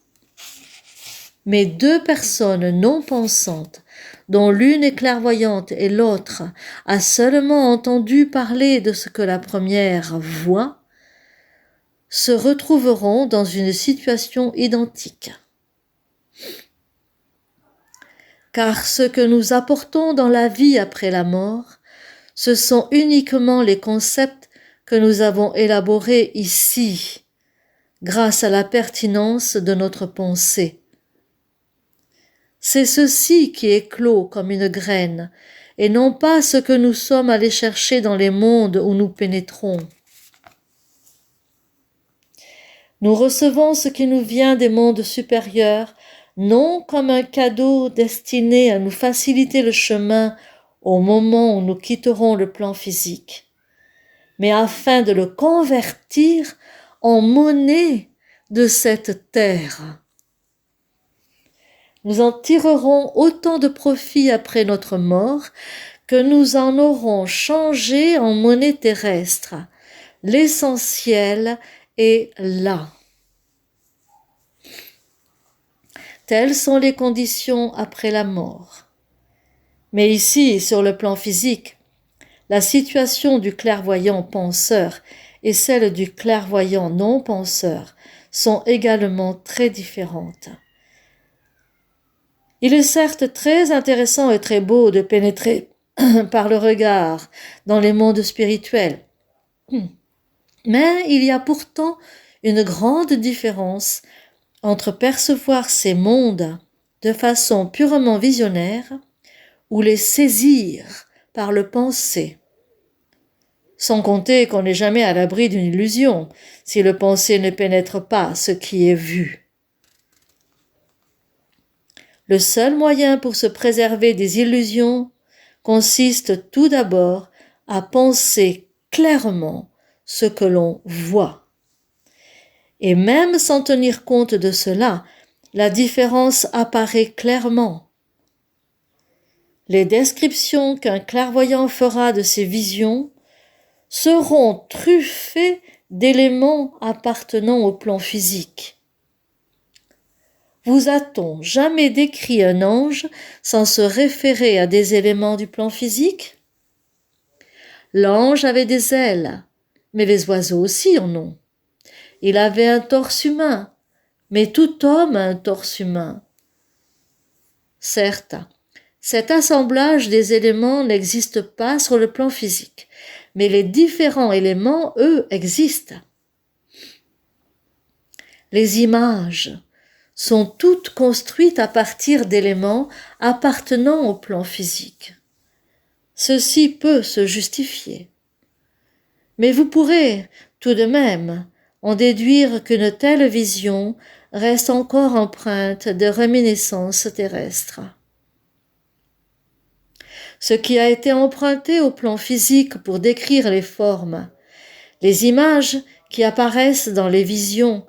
Mais deux personnes non pensantes, dont l'une est clairvoyante et l'autre a seulement entendu parler de ce que la première voit, se retrouveront dans une situation identique. Car ce que nous apportons dans la vie après la mort, ce sont uniquement les concepts que nous avons élaborés ici, grâce à la pertinence de notre pensée. C'est ceci qui éclot comme une graine, et non pas ce que nous sommes allés chercher dans les mondes où nous pénétrons. Nous recevons ce qui nous vient des mondes supérieurs, non comme un cadeau destiné à nous faciliter le chemin au moment où nous quitterons le plan physique, mais afin de le convertir en monnaie de cette terre. Nous en tirerons autant de profit après notre mort que nous en aurons changé en monnaie terrestre. L'essentiel est là. Telles sont les conditions après la mort. Mais ici, sur le plan physique, la situation du clairvoyant penseur et celle du clairvoyant non penseur sont également très différentes. Il est certes très intéressant et très beau de pénétrer par le regard dans les mondes spirituels, mais il y a pourtant une grande différence entre percevoir ces mondes de façon purement visionnaire ou les saisir par le penser. Sans compter qu'on n'est jamais à l'abri d'une illusion si le penser ne pénètre pas ce qui est vu. Le seul moyen pour se préserver des illusions consiste tout d'abord à penser clairement ce que l'on voit. Et même sans tenir compte de cela, la différence apparaît clairement. Les descriptions qu'un clairvoyant fera de ses visions seront truffées d'éléments appartenant au plan physique. Vous a-t-on jamais décrit un ange sans se référer à des éléments du plan physique? L'ange avait des ailes, mais les oiseaux aussi en ont. Il avait un torse humain, mais tout homme a un torse humain. Certes, cet assemblage des éléments n'existe pas sur le plan physique, mais les différents éléments, eux, existent. Les images sont toutes construites à partir d'éléments appartenant au plan physique. Ceci peut se justifier. Mais vous pourrez, tout de même, en déduire qu'une telle vision reste encore empreinte de réminiscences terrestres. Ce qui a été emprunté au plan physique pour décrire les formes, les images qui apparaissent dans les visions,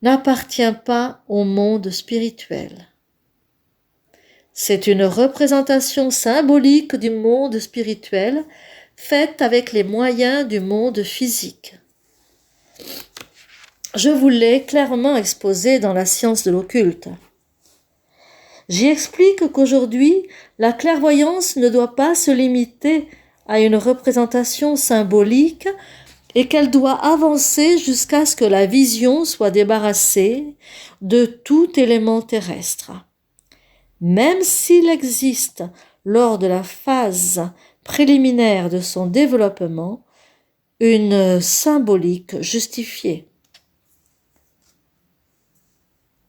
n'appartient pas au monde spirituel. C'est une représentation symbolique du monde spirituel faite avec les moyens du monde physique. Je vous l'ai clairement exposé dans la science de l'occulte. J'y explique qu'aujourd'hui, la clairvoyance ne doit pas se limiter à une représentation symbolique et qu'elle doit avancer jusqu'à ce que la vision soit débarrassée de tout élément terrestre. Même s'il existe, lors de la phase préliminaire de son développement, une symbolique justifiée.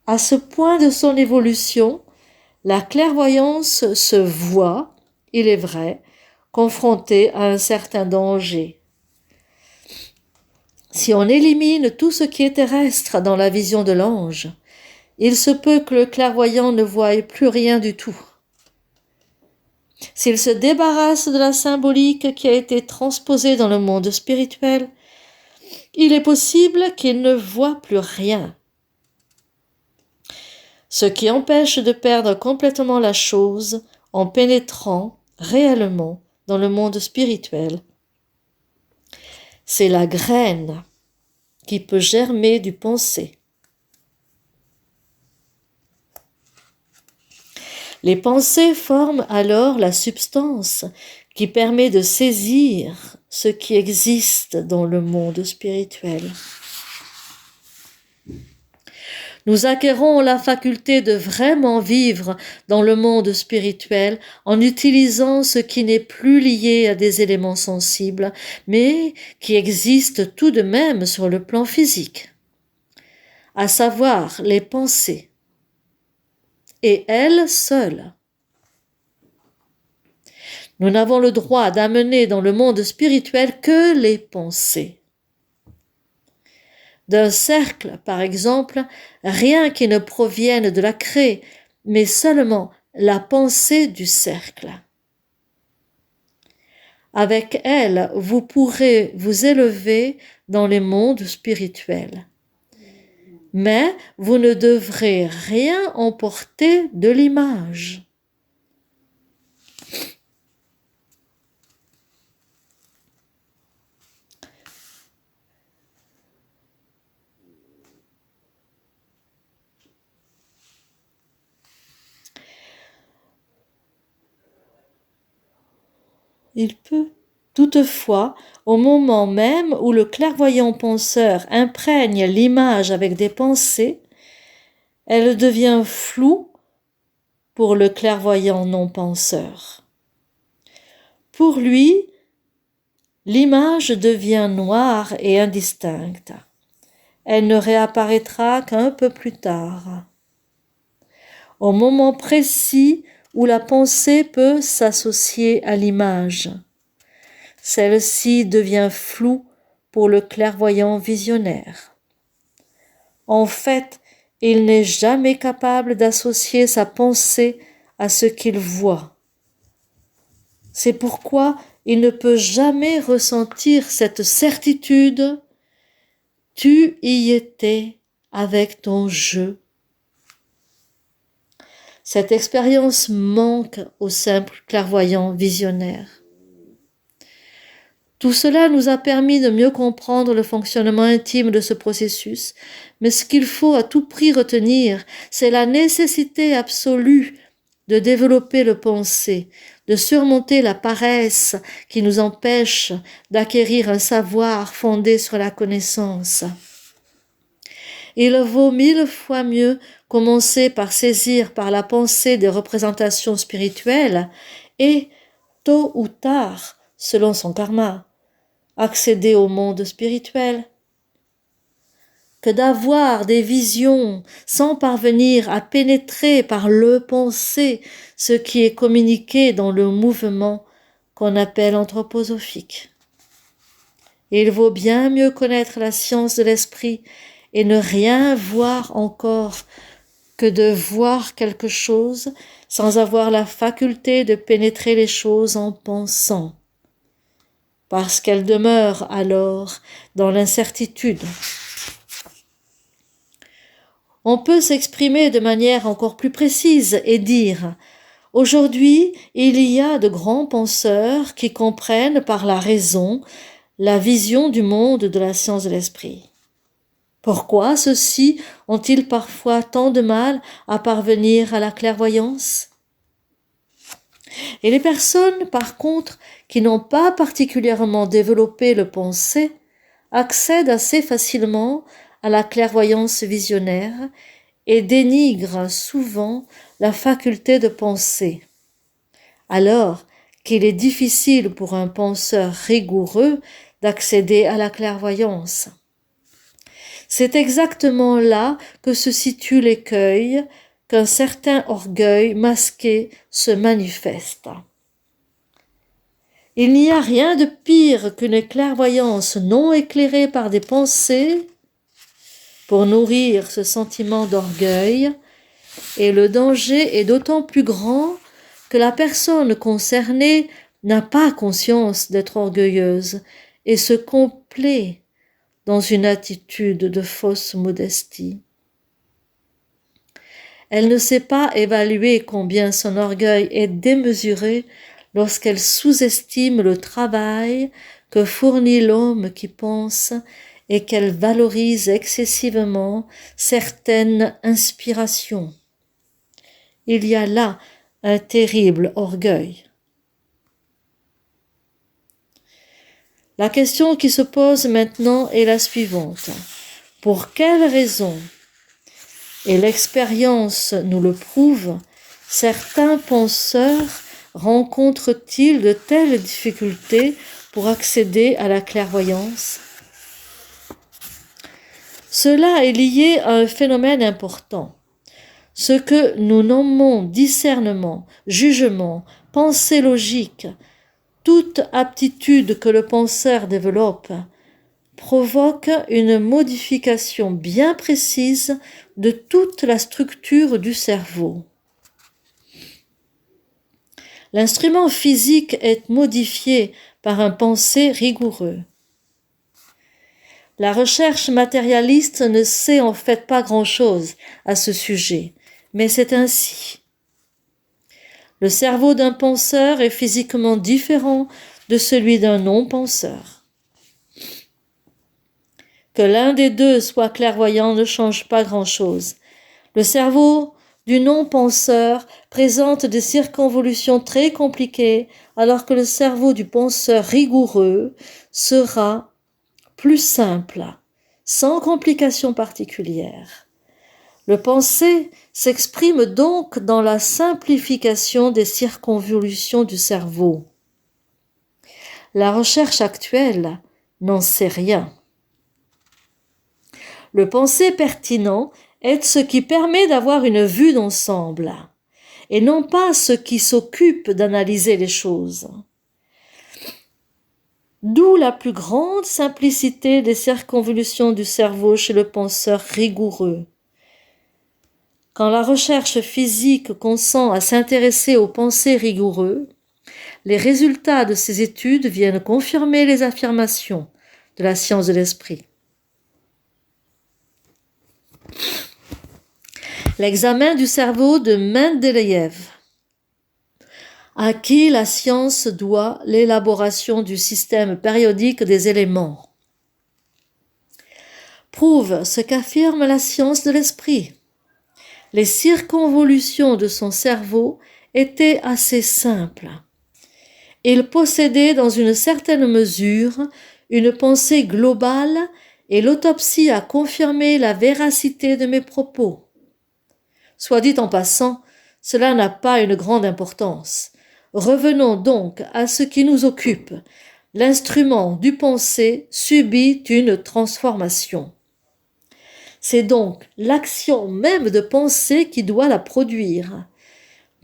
À ce point de son évolution, la clairvoyance se voit, il est vrai, confrontée à un certain danger. Si on élimine tout ce qui est terrestre dans la vision de l'ange, il se peut que le clairvoyant ne voie plus rien du tout. S'il se débarrasse de la symbolique qui a été transposée dans le monde spirituel, il est possible qu'il ne voie plus rien. Ce qui empêche de perdre complètement la chose en pénétrant réellement dans le monde spirituel, c'est la graine qui peut germer du penser. Les pensées forment alors la substance qui permet de saisir ce qui existe dans le monde spirituel. Nous acquérons la faculté de vraiment vivre dans le monde spirituel en utilisant ce qui n'est plus lié à des éléments sensibles, mais qui existe tout de même sur le plan physique, à savoir les pensées, et elles seules. Nous n'avons le droit d'amener dans le monde spirituel que les pensées. D'un cercle, par exemple, rien qui ne provienne de la craie, mais seulement la pensée du cercle. Avec elle, vous pourrez vous élever dans les mondes spirituels. Mais vous ne devrez rien emporter de l'image. Il peut toutefois, au moment même où le clairvoyant penseur imprègne l'image avec des pensées, elle devient floue pour le clairvoyant non penseur. Pour lui, l'image devient noire et indistincte. Elle ne réapparaîtra qu'un peu plus tard, au moment précis où la pensée peut s'associer à l'image. Celle-ci devient floue pour le clairvoyant visionnaire. En fait, il n'est jamais capable d'associer sa pensée à ce qu'il voit. C'est pourquoi il ne peut jamais ressentir cette certitude « Tu y étais avec ton jeu ». Cette expérience manque au simple clairvoyant visionnaire. Tout cela nous a permis de mieux comprendre le fonctionnement intime de ce processus, mais ce qu'il faut à tout prix retenir, c'est la nécessité absolue de développer le pensée, de surmonter la paresse qui nous empêche d'acquérir un savoir fondé sur la connaissance. Il vaut 1000 fois mieux commencer par saisir par la pensée des représentations spirituelles et, tôt ou tard, selon son karma, accéder au monde spirituel, que d'avoir des visions sans parvenir à pénétrer par le pensée ce qui est communiqué dans le mouvement qu'on appelle anthroposophique. Il vaut bien mieux connaître la science de l'esprit et ne rien voir encore que de voir quelque chose sans avoir la faculté de pénétrer les choses en pensant, parce qu'elles demeurent alors dans l'incertitude. On peut s'exprimer de manière encore plus précise et dire « Aujourd'hui, il y a de grands penseurs qui comprennent par la raison la vision du monde de la science de l'esprit. Pourquoi ceux-ci ont-ils parfois tant de mal à parvenir à la clairvoyance ? Et les personnes, par contre, qui n'ont pas particulièrement développé le pensée, accèdent assez facilement à la clairvoyance visionnaire et dénigrent souvent la faculté de penser, alors qu'il est difficile pour un penseur rigoureux d'accéder à la clairvoyance. C'est exactement là que se situe l'écueil, qu'un certain orgueil masqué se manifeste. Il n'y a rien de pire qu'une clairvoyance non éclairée par des pensées pour nourrir ce sentiment d'orgueil, et le danger est d'autant plus grand que la personne concernée n'a pas conscience d'être orgueilleuse et se complaît dans une attitude de fausse modestie. Elle ne sait pas évaluer combien son orgueil est démesuré lorsqu'elle sous-estime le travail que fournit l'homme qui pense et qu'elle valorise excessivement certaines inspirations. Il y a là un terrible orgueil. La question qui se pose maintenant est la suivante. Pour quelle raison, et l'expérience nous le prouve, certains penseurs rencontrent-ils de telles difficultés pour accéder à la clairvoyance ? Cela est lié à un phénomène important. Ce que nous nommons discernement, jugement, pensée logique, toute aptitude que le penseur développe, provoque une modification bien précise de toute la structure du cerveau. L'instrument physique est modifié par un pensée rigoureux. La recherche matérialiste ne sait en fait pas grand-chose à ce sujet, mais c'est ainsi. Le cerveau d'un penseur est physiquement différent de celui d'un non-penseur. Que l'un des deux soit clairvoyant ne change pas grand-chose. Le cerveau du non-penseur présente des circonvolutions très compliquées, alors que le cerveau du penseur rigoureux sera plus simple, sans complications particulières. Le pensée s'exprime donc dans la simplification des circonvolutions du cerveau. La recherche actuelle n'en sait rien. Le pensée pertinent est ce qui permet d'avoir une vue d'ensemble, et non pas ce qui s'occupe d'analyser les choses. D'où la plus grande simplicité des circonvolutions du cerveau chez le penseur rigoureux. Quand la recherche physique consent à s'intéresser aux pensées rigoureux, les résultats de ces études viennent confirmer les affirmations de la science de l'esprit. L'examen du cerveau de Mendeleïev, à qui la science doit l'élaboration du système périodique des éléments, prouve ce qu'affirme la science de l'esprit. Les circonvolutions de son cerveau étaient assez simples. Il possédait dans une certaine mesure une pensée globale et l'autopsie a confirmé la véracité de mes propos. Soit dit en passant, cela n'a pas une grande importance. Revenons donc à ce qui nous occupe. L'instrument du pensée subit une transformation. C'est donc l'action même de penser qui doit la produire.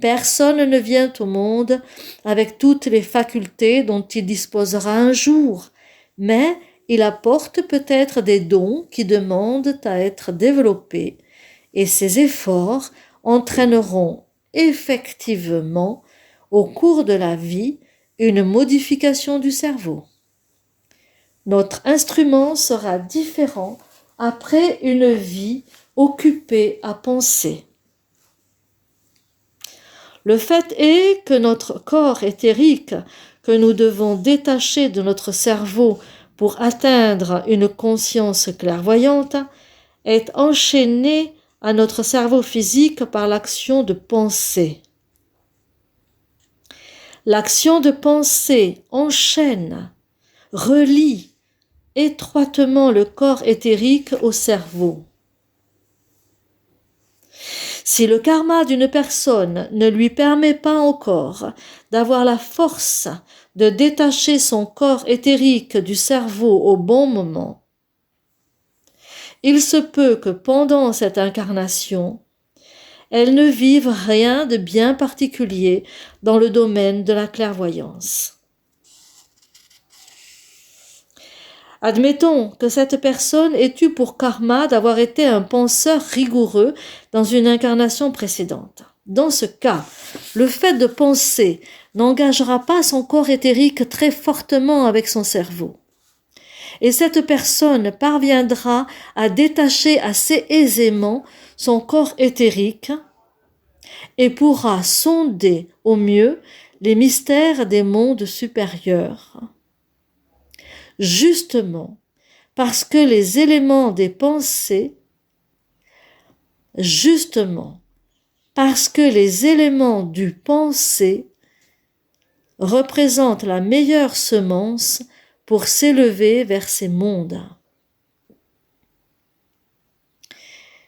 Personne ne vient au monde avec toutes les facultés dont il disposera un jour, mais il apporte peut-être des dons qui demandent à être développés, et ces efforts entraîneront effectivement, au cours de la vie, une modification du cerveau. Notre instrument sera différent après une vie occupée à penser. Le fait est que notre corps éthérique, que nous devons détacher de notre cerveau pour atteindre une conscience clairvoyante, est enchaîné à notre cerveau physique par l'action de pensée. L'action de pensée enchaîne, relie étroitement le corps éthérique au cerveau. Si le karma d'une personne ne lui permet pas encore d'avoir la force de détacher son corps éthérique du cerveau au bon moment, il se peut que pendant cette incarnation, elle ne vive rien de bien particulier dans le domaine de la clairvoyance. Admettons que cette personne ait eu pour karma d'avoir été un penseur rigoureux dans une incarnation précédente. Dans ce cas, le fait de penser n'engagera pas son corps éthérique très fortement avec son cerveau. Et cette personne parviendra à détacher assez aisément son corps éthérique et pourra sonder au mieux les mystères des mondes supérieurs. Justement, parce que les éléments des pensées, justement, parce que les éléments du pensée représentent la meilleure semence pour s'élever vers ces mondes.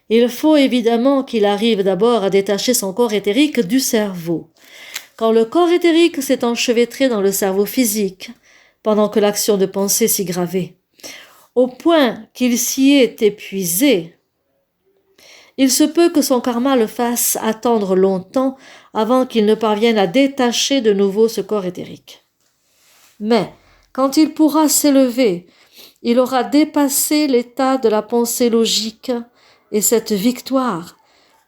Il faut évidemment qu'il arrive d'abord à détacher son corps éthérique du cerveau. Quand le corps éthérique s'est enchevêtré dans le cerveau physique, pendant que l'action de pensée s'y gravait, au point qu'il s'y est épuisé, il se peut que son karma le fasse attendre longtemps avant qu'il ne parvienne à détacher de nouveau ce corps éthérique. Mais quand il pourra s'élever Il aura dépassé l'état de la pensée logique et cette victoire,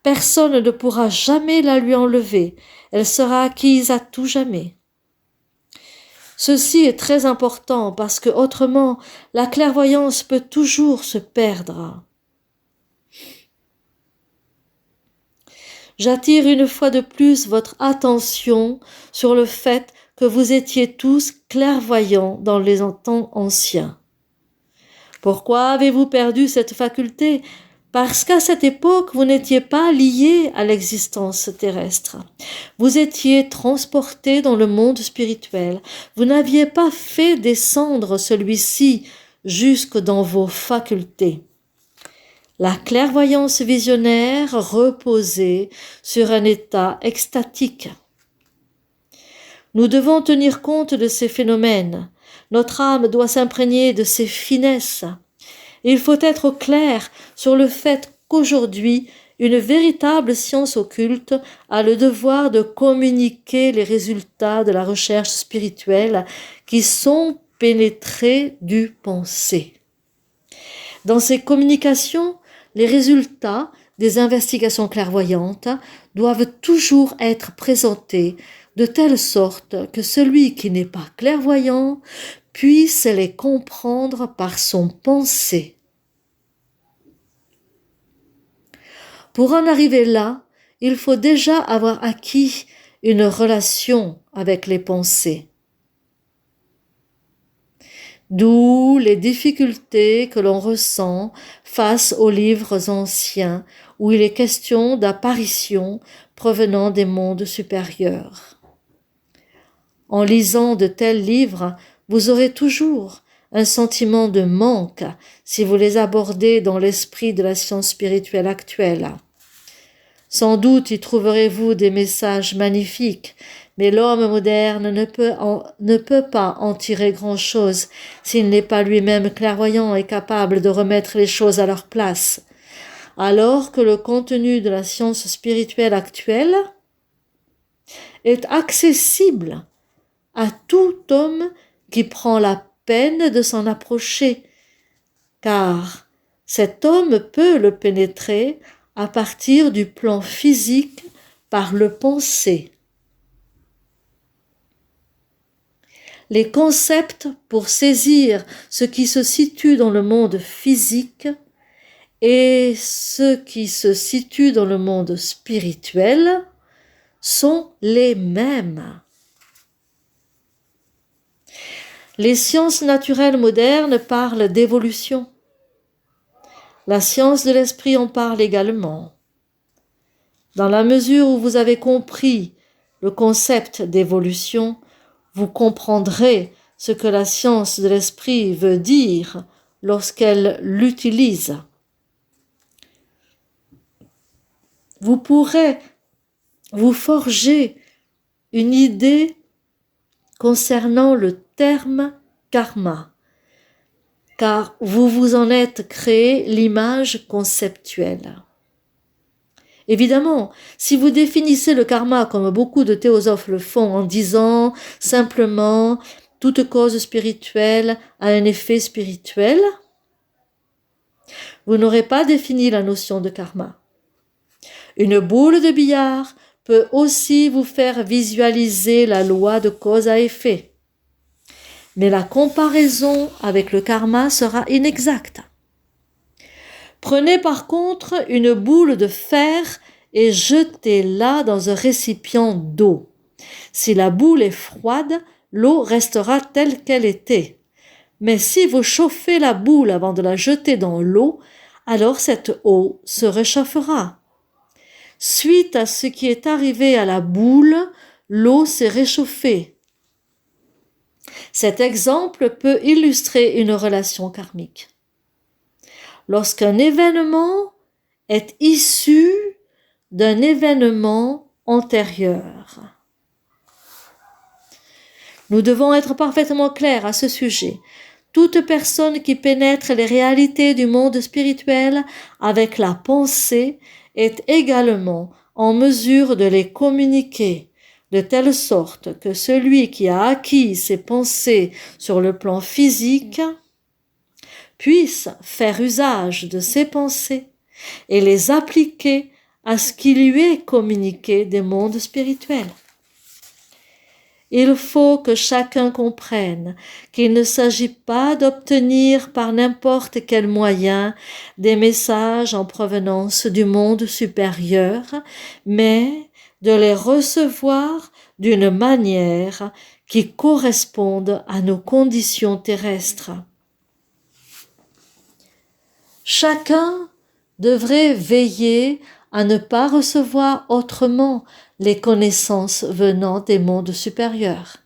personne ne pourra jamais la lui enlever. Elle sera acquise à tout jamais. Ceci est très important parce que autrement, la clairvoyance peut toujours se perdre. J'attire une fois de plus votre attention sur le fait que vous étiez tous clairvoyants dans les temps anciens. Pourquoi avez-vous perdu cette faculté? Parce qu'à cette époque, vous n'étiez pas liés à l'existence terrestre. Vous étiez transportés dans le monde spirituel. Vous n'aviez pas fait descendre celui-ci jusque dans vos facultés. La clairvoyance visionnaire reposait sur un état extatique. Nous devons tenir compte de ces phénomènes. Notre âme doit s'imprégner de ces finesses. Il faut être au clair sur le fait qu'aujourd'hui, une véritable science occulte a le devoir de communiquer les résultats de la recherche spirituelle qui sont pénétrés du pensée. Dans ces communications, les résultats des investigations clairvoyantes doivent toujours être présentés de telle sorte que celui qui n'est pas clairvoyant puisse les comprendre par son pensée. Pour en arriver là, il faut déjà avoir acquis une relation avec les pensées. D'où les difficultés que l'on ressent face aux livres anciens où il est question d'apparitions provenant des mondes supérieurs. En lisant de tels livres, vous aurez toujours un sentiment de manque si vous les abordez dans l'esprit de la science spirituelle actuelle. Sans doute y trouverez-vous des messages magnifiques, mais l'homme moderne ne peut pas en tirer grand-chose s'il n'est pas lui-même clairvoyant et capable de remettre les choses à leur place. Alors que le contenu de la science spirituelle actuelle est accessible à tout homme qui prend la peine de s'en approcher, car cet homme peut le pénétrer à partir du plan physique par le penser. Les concepts pour saisir ce qui se situe dans le monde physique et ce qui se situe dans le monde spirituel sont les mêmes. Les sciences naturelles modernes parlent d'évolution. La science de l'esprit en parle également. Dans la mesure où vous avez compris le concept d'évolution, vous comprendrez ce que la science de l'esprit veut dire lorsqu'elle l'utilise. Vous pourrez vous forger une idée concernant le terme karma, car vous vous en êtes créé l'image conceptuelle. Évidemment, si vous définissez le karma comme beaucoup de théosophes le font en disant simplement toute cause spirituelle a un effet spirituel, vous n'aurez pas défini la notion de karma. Une boule de billard peut aussi vous faire visualiser la loi de cause à effet. Mais la comparaison avec le karma sera inexacte. Prenez par contre une boule de fer et jetez-la dans un récipient d'eau. Si la boule est froide, l'eau restera telle qu'elle était. Mais si vous chauffez la boule avant de la jeter dans l'eau, alors cette eau se réchauffera. Suite à ce qui est arrivé à la boule, l'eau s'est réchauffée. Cet exemple peut illustrer une relation karmique. Lorsqu'un événement est issu d'un événement antérieur. Nous devons être parfaitement clairs à ce sujet. Toute personne qui pénètre les réalités du monde spirituel avec la pensée est également en mesure de les communiquer, de telle sorte que celui qui a acquis ces pensées sur le plan physique puisse faire usage de ses pensées et les appliquer à ce qui lui est communiqué des mondes spirituels. Il faut que chacun comprenne qu'il ne s'agit pas d'obtenir par n'importe quel moyen des messages en provenance du monde supérieur, mais de les recevoir d'une manière qui corresponde à nos conditions terrestres. Chacun devrait veiller à ne pas recevoir autrement les connaissances venant des mondes supérieurs.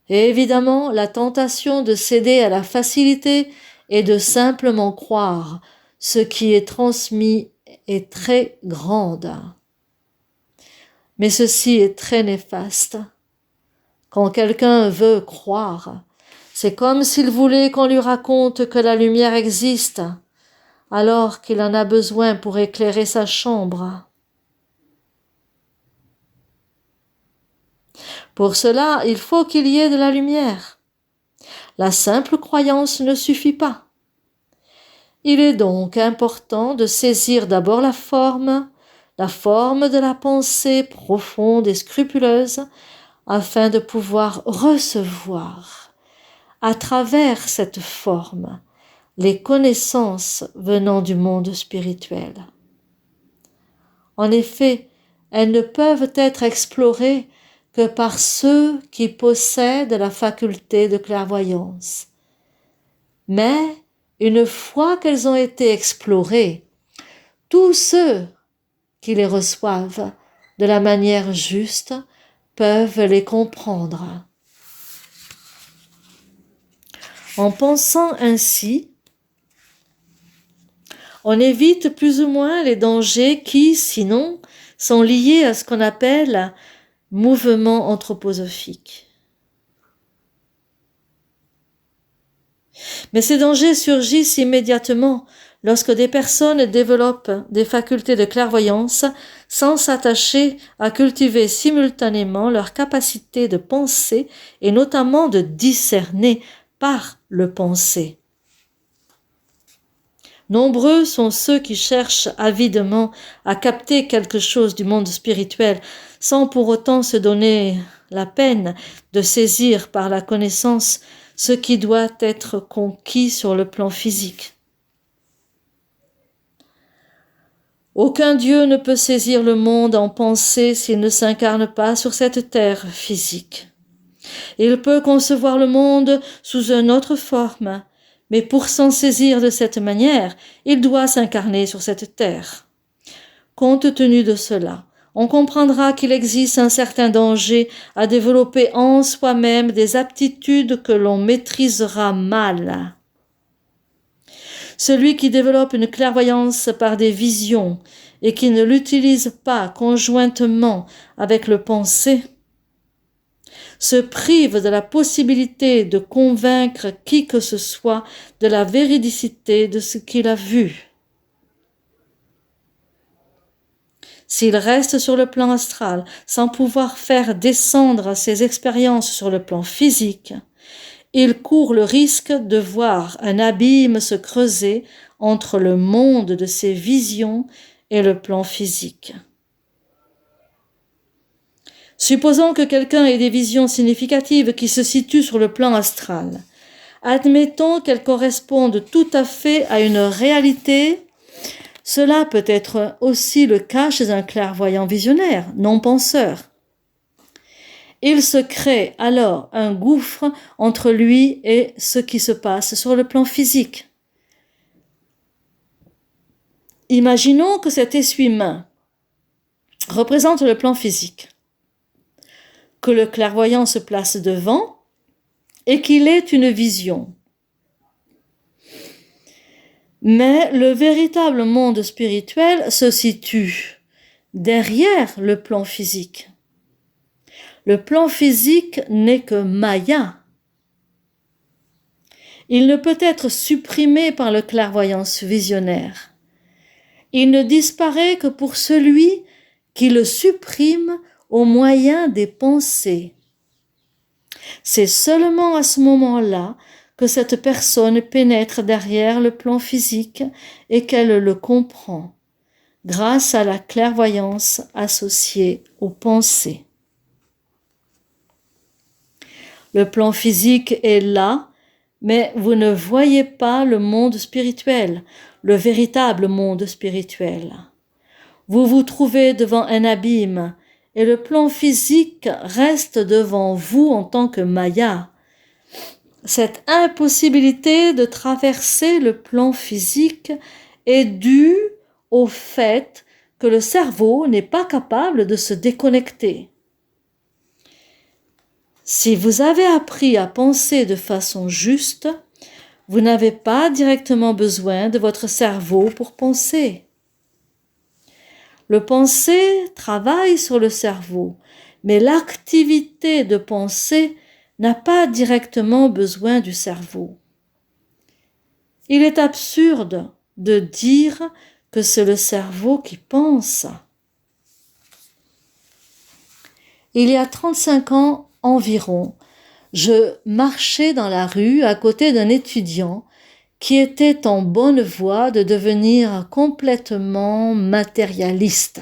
Et évidemment, la tentation de céder à la facilité et de simplement croire ce qui est transmis est très grande. Mais ceci est très néfaste. Quand quelqu'un veut croire, c'est comme s'il voulait qu'on lui raconte que la lumière existe, alors qu'il en a besoin pour éclairer sa chambre. Pour cela, il faut qu'il y ait de la lumière. La simple croyance ne suffit pas. Il est donc important de saisir d'abord la forme de la pensée profonde et scrupuleuse, afin de pouvoir recevoir, à travers cette forme, les connaissances venant du monde spirituel. En effet, elles ne peuvent être explorées que par ceux qui possèdent la faculté de clairvoyance. Mais, une fois qu'elles ont été explorées, tous ceux qui les reçoivent de la manière juste peuvent les comprendre. En pensant ainsi, on évite plus ou moins les dangers qui, sinon, sont liés à ce qu'on appelle mouvement anthroposophique. Mais ces dangers surgissent immédiatement lorsque des personnes développent des facultés de clairvoyance sans s'attacher à cultiver simultanément leur capacité de penser et notamment de discerner par le penser. Nombreux sont ceux qui cherchent avidement à capter quelque chose du monde spirituel sans pour autant se donner la peine de saisir par la connaissance ce qui doit être conquis sur le plan physique. Aucun Dieu ne peut saisir le monde en pensée s'il ne s'incarne pas sur cette terre physique. Il peut concevoir le monde sous une autre forme, mais pour s'en saisir de cette manière, il doit s'incarner sur cette terre. Compte tenu de cela, on comprendra qu'il existe un certain danger à développer en soi-même des aptitudes que l'on maîtrisera mal. Celui qui développe une clairvoyance par des visions et qui ne l'utilise pas conjointement avec le penser se prive de la possibilité de convaincre qui que ce soit de la véridicité de ce qu'il a vu. S'il reste sur le plan astral sans pouvoir faire descendre ses expériences sur le plan physique, il court le risque de voir un abîme se creuser entre le monde de ses visions et le plan physique. Supposons que quelqu'un ait des visions significatives qui se situent sur le plan astral. Admettons qu'elles correspondent tout à fait à une réalité. Cela peut être aussi le cas chez un clairvoyant visionnaire, non penseur. Il se crée alors un gouffre entre lui et ce qui se passe sur le plan physique. Imaginons que cet essuie-main représente le plan physique, que le clairvoyant se place devant et qu'il ait une vision. Mais le véritable monde spirituel se situe derrière le plan physique. Le plan physique n'est que Maya. Il ne peut être supprimé par le clairvoyance visionnaire. Il ne disparaît que pour celui qui le supprime au moyen des pensées. C'est seulement à ce moment-là que cette personne pénètre derrière le plan physique et qu'elle le comprend, grâce à la clairvoyance associée aux pensées. Le plan physique est là, mais vous ne voyez pas le monde spirituel, le véritable monde spirituel. Vous vous trouvez devant un abîme et le plan physique reste devant vous en tant que Maya. Cette impossibilité de traverser le plan physique est due au fait que le cerveau n'est pas capable de se déconnecter. Si vous avez appris à penser de façon juste, vous n'avez pas directement besoin de votre cerveau pour penser. Le penser travaille sur le cerveau, mais l'activité de penser n'a pas directement besoin du cerveau. Il est absurde de dire que c'est le cerveau qui pense. Il y a 35 ans environ, je marchais dans la rue à côté d'un étudiant qui était en bonne voie de devenir complètement matérialiste.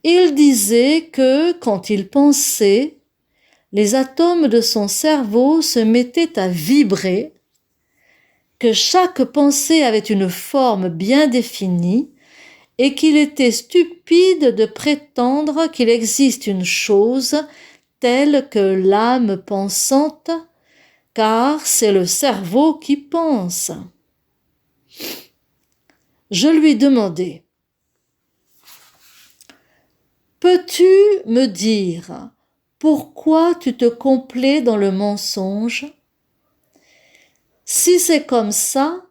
Il disait que quand il pensait, les atomes de son cerveau se mettaient à vibrer, que chaque pensée avait une forme bien définie et qu'il était stupide de prétendre qu'il existe une chose telle que l'âme pensante, car c'est le cerveau qui pense. Je lui demandai, « Peux-tu me dire pourquoi tu te complais dans le mensonge? Si c'est comme ça,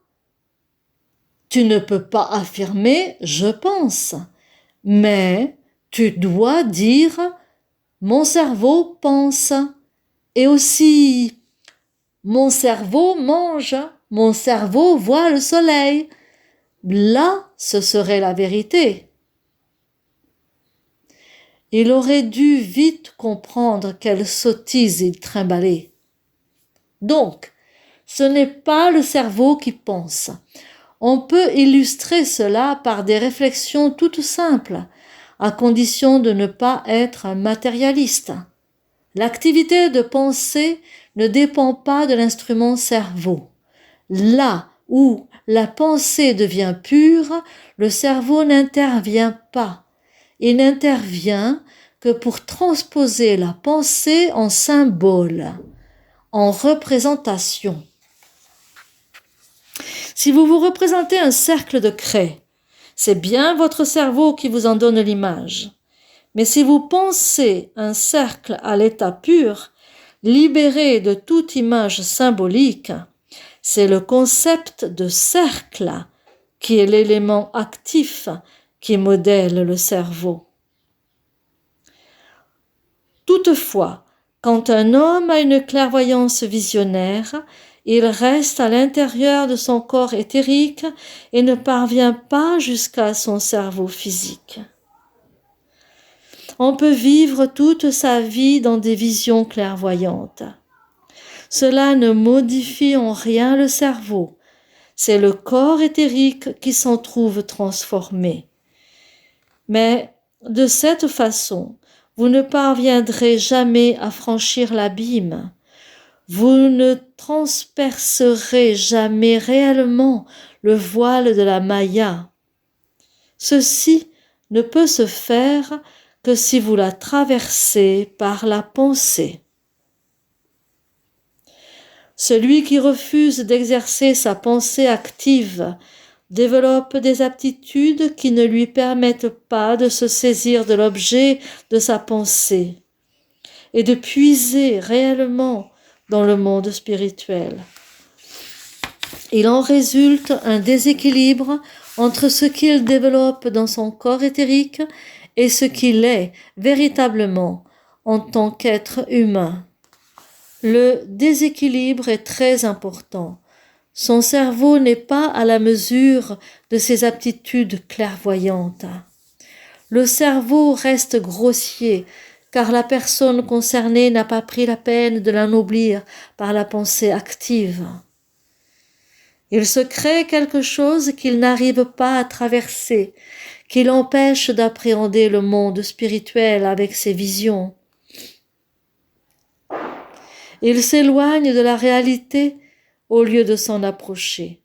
tu ne peux pas affirmer « je pense », mais tu dois dire « mon cerveau pense » et aussi « mon cerveau mange, mon cerveau voit le soleil ». Là, ce serait la vérité. Il aurait dû vite comprendre quelle sottise il trimballait. Donc, ce n'est pas le cerveau qui pense. On peut illustrer cela par des réflexions toutes simples, à condition de ne pas être un matérialiste. L'activité de penser ne dépend pas de l'instrument cerveau. Là où la pensée devient pure, le cerveau n'intervient pas. Il n'intervient que pour transposer la pensée en symbole, en représentation. Si vous vous représentez un cercle de craie, c'est bien votre cerveau qui vous en donne l'image. Mais si vous pensez un cercle à l'état pur, libéré de toute image symbolique, c'est le concept de cercle qui est l'élément actif qui modèle le cerveau. Toutefois, quand un homme a une clairvoyance visionnaire, il reste à l'intérieur de son corps éthérique et ne parvient pas jusqu'à son cerveau physique. On peut vivre toute sa vie dans des visions clairvoyantes. Cela ne modifie en rien le cerveau. C'est le corps éthérique qui s'en trouve transformé. Mais de cette façon, vous ne parviendrez jamais à franchir l'abîme. Vous ne transpercerez jamais réellement le voile de la Maya. Ceci ne peut se faire que si vous la traversez par la pensée. Celui qui refuse d'exercer sa pensée active développe des aptitudes qui ne lui permettent pas de se saisir de l'objet de sa pensée et de puiser réellement dans le monde spirituel. Il en résulte un déséquilibre entre ce qu'il développe dans son corps éthérique et ce qu'il est véritablement en tant qu'être humain. Le déséquilibre est très important. Son cerveau n'est pas à la mesure de ses aptitudes clairvoyantes. Le cerveau reste grossier car la personne concernée n'a pas pris la peine de l'anoblir par la pensée active. Il se crée quelque chose qu'il n'arrive pas à traverser, qui l'empêche d'appréhender le monde spirituel avec ses visions. Il s'éloigne de la réalité au lieu de s'en approcher.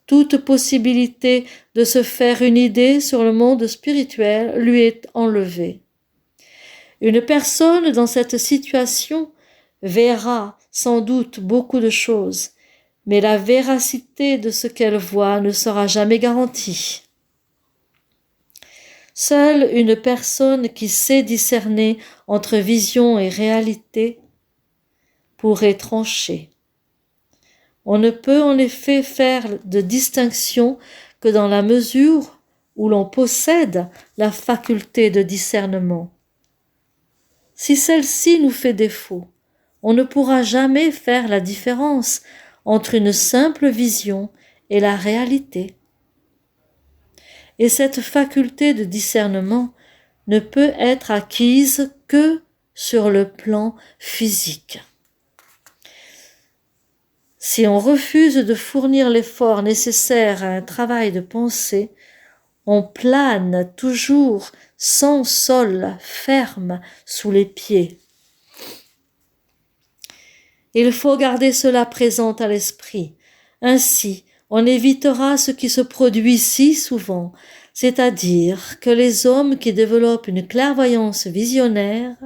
Toute possibilité de se faire une idée sur le monde spirituel lui est enlevée. Une personne dans cette situation verra sans doute beaucoup de choses, mais la véracité de ce qu'elle voit ne sera jamais garantie. Seule une personne qui sait discerner entre vision et réalité pourrait trancher. On ne peut en effet faire de distinction que dans la mesure où l'on possède la faculté de discernement. Si celle-ci nous fait défaut, on ne pourra jamais faire la différence entre une simple vision et la réalité. Et cette faculté de discernement ne peut être acquise que sur le plan physique. Si on refuse de fournir l'effort nécessaire à un travail de pensée, on plane toujours sans sol ferme sous les pieds. Il faut garder cela présent à l'esprit. Ainsi, on évitera ce qui se produit si souvent, c'est-à-dire que les hommes qui développent une clairvoyance visionnaire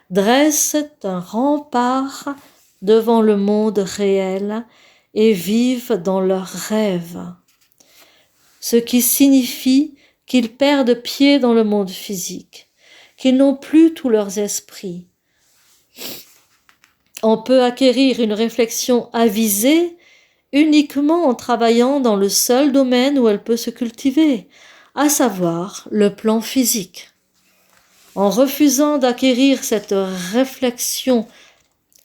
dressent un rempart devant le monde réel et vivent dans leurs rêves, ce qui signifie qu'ils perdent pied dans le monde physique, qu'ils n'ont plus tous leurs esprits. On peut acquérir une réflexion avisée uniquement en travaillant dans le seul domaine où elle peut se cultiver, à savoir le plan physique. En refusant d'acquérir cette réflexion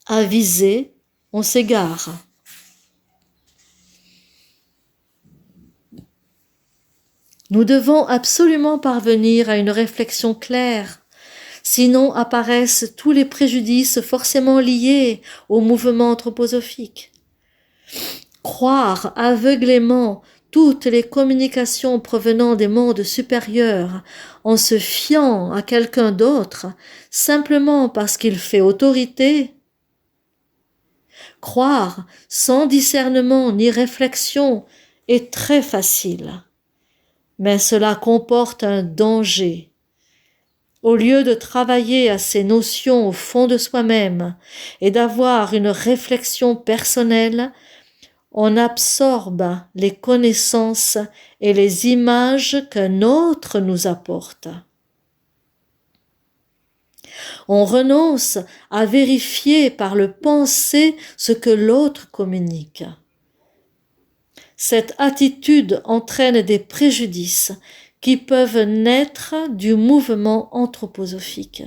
avisée, on s'égare. Nous devons absolument parvenir à une réflexion claire, sinon apparaissent tous les préjudices forcément liés au mouvement anthroposophique. Croire aveuglément toutes les communications provenant des mondes supérieurs en se fiant à quelqu'un d'autre simplement parce qu'il fait autorité. Croire sans discernement ni réflexion est très facile, mais cela comporte un danger. Au lieu de travailler à ces notions au fond de soi-même et d'avoir une réflexion personnelle, on absorbe les connaissances et les images qu'un autre nous apporte. On renonce à vérifier par le penser ce que l'autre communique. Cette attitude entraîne des préjudices qui peuvent naître du mouvement anthroposophique.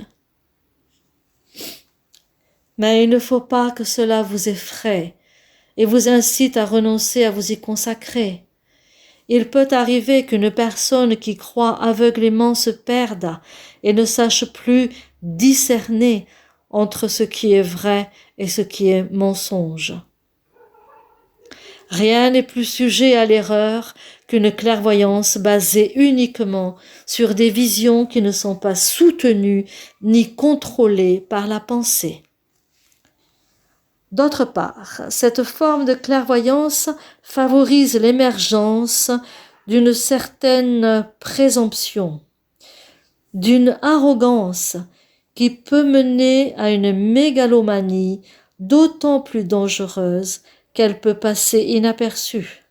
Mais il ne faut pas que cela vous effraie et vous incite à renoncer à vous y consacrer. Il peut arriver qu'une personne qui croit aveuglément se perde et ne sache plus discerner entre ce qui est vrai et ce qui est mensonge. Rien n'est plus sujet à l'erreur qu'une clairvoyance basée uniquement sur des visions qui ne sont pas soutenues ni contrôlées par la pensée. D'autre part, cette forme de clairvoyance favorise l'émergence d'une certaine présomption, d'une arrogance qui peut mener à une mégalomanie d'autant plus dangereuse qu'elle peut passer inaperçue.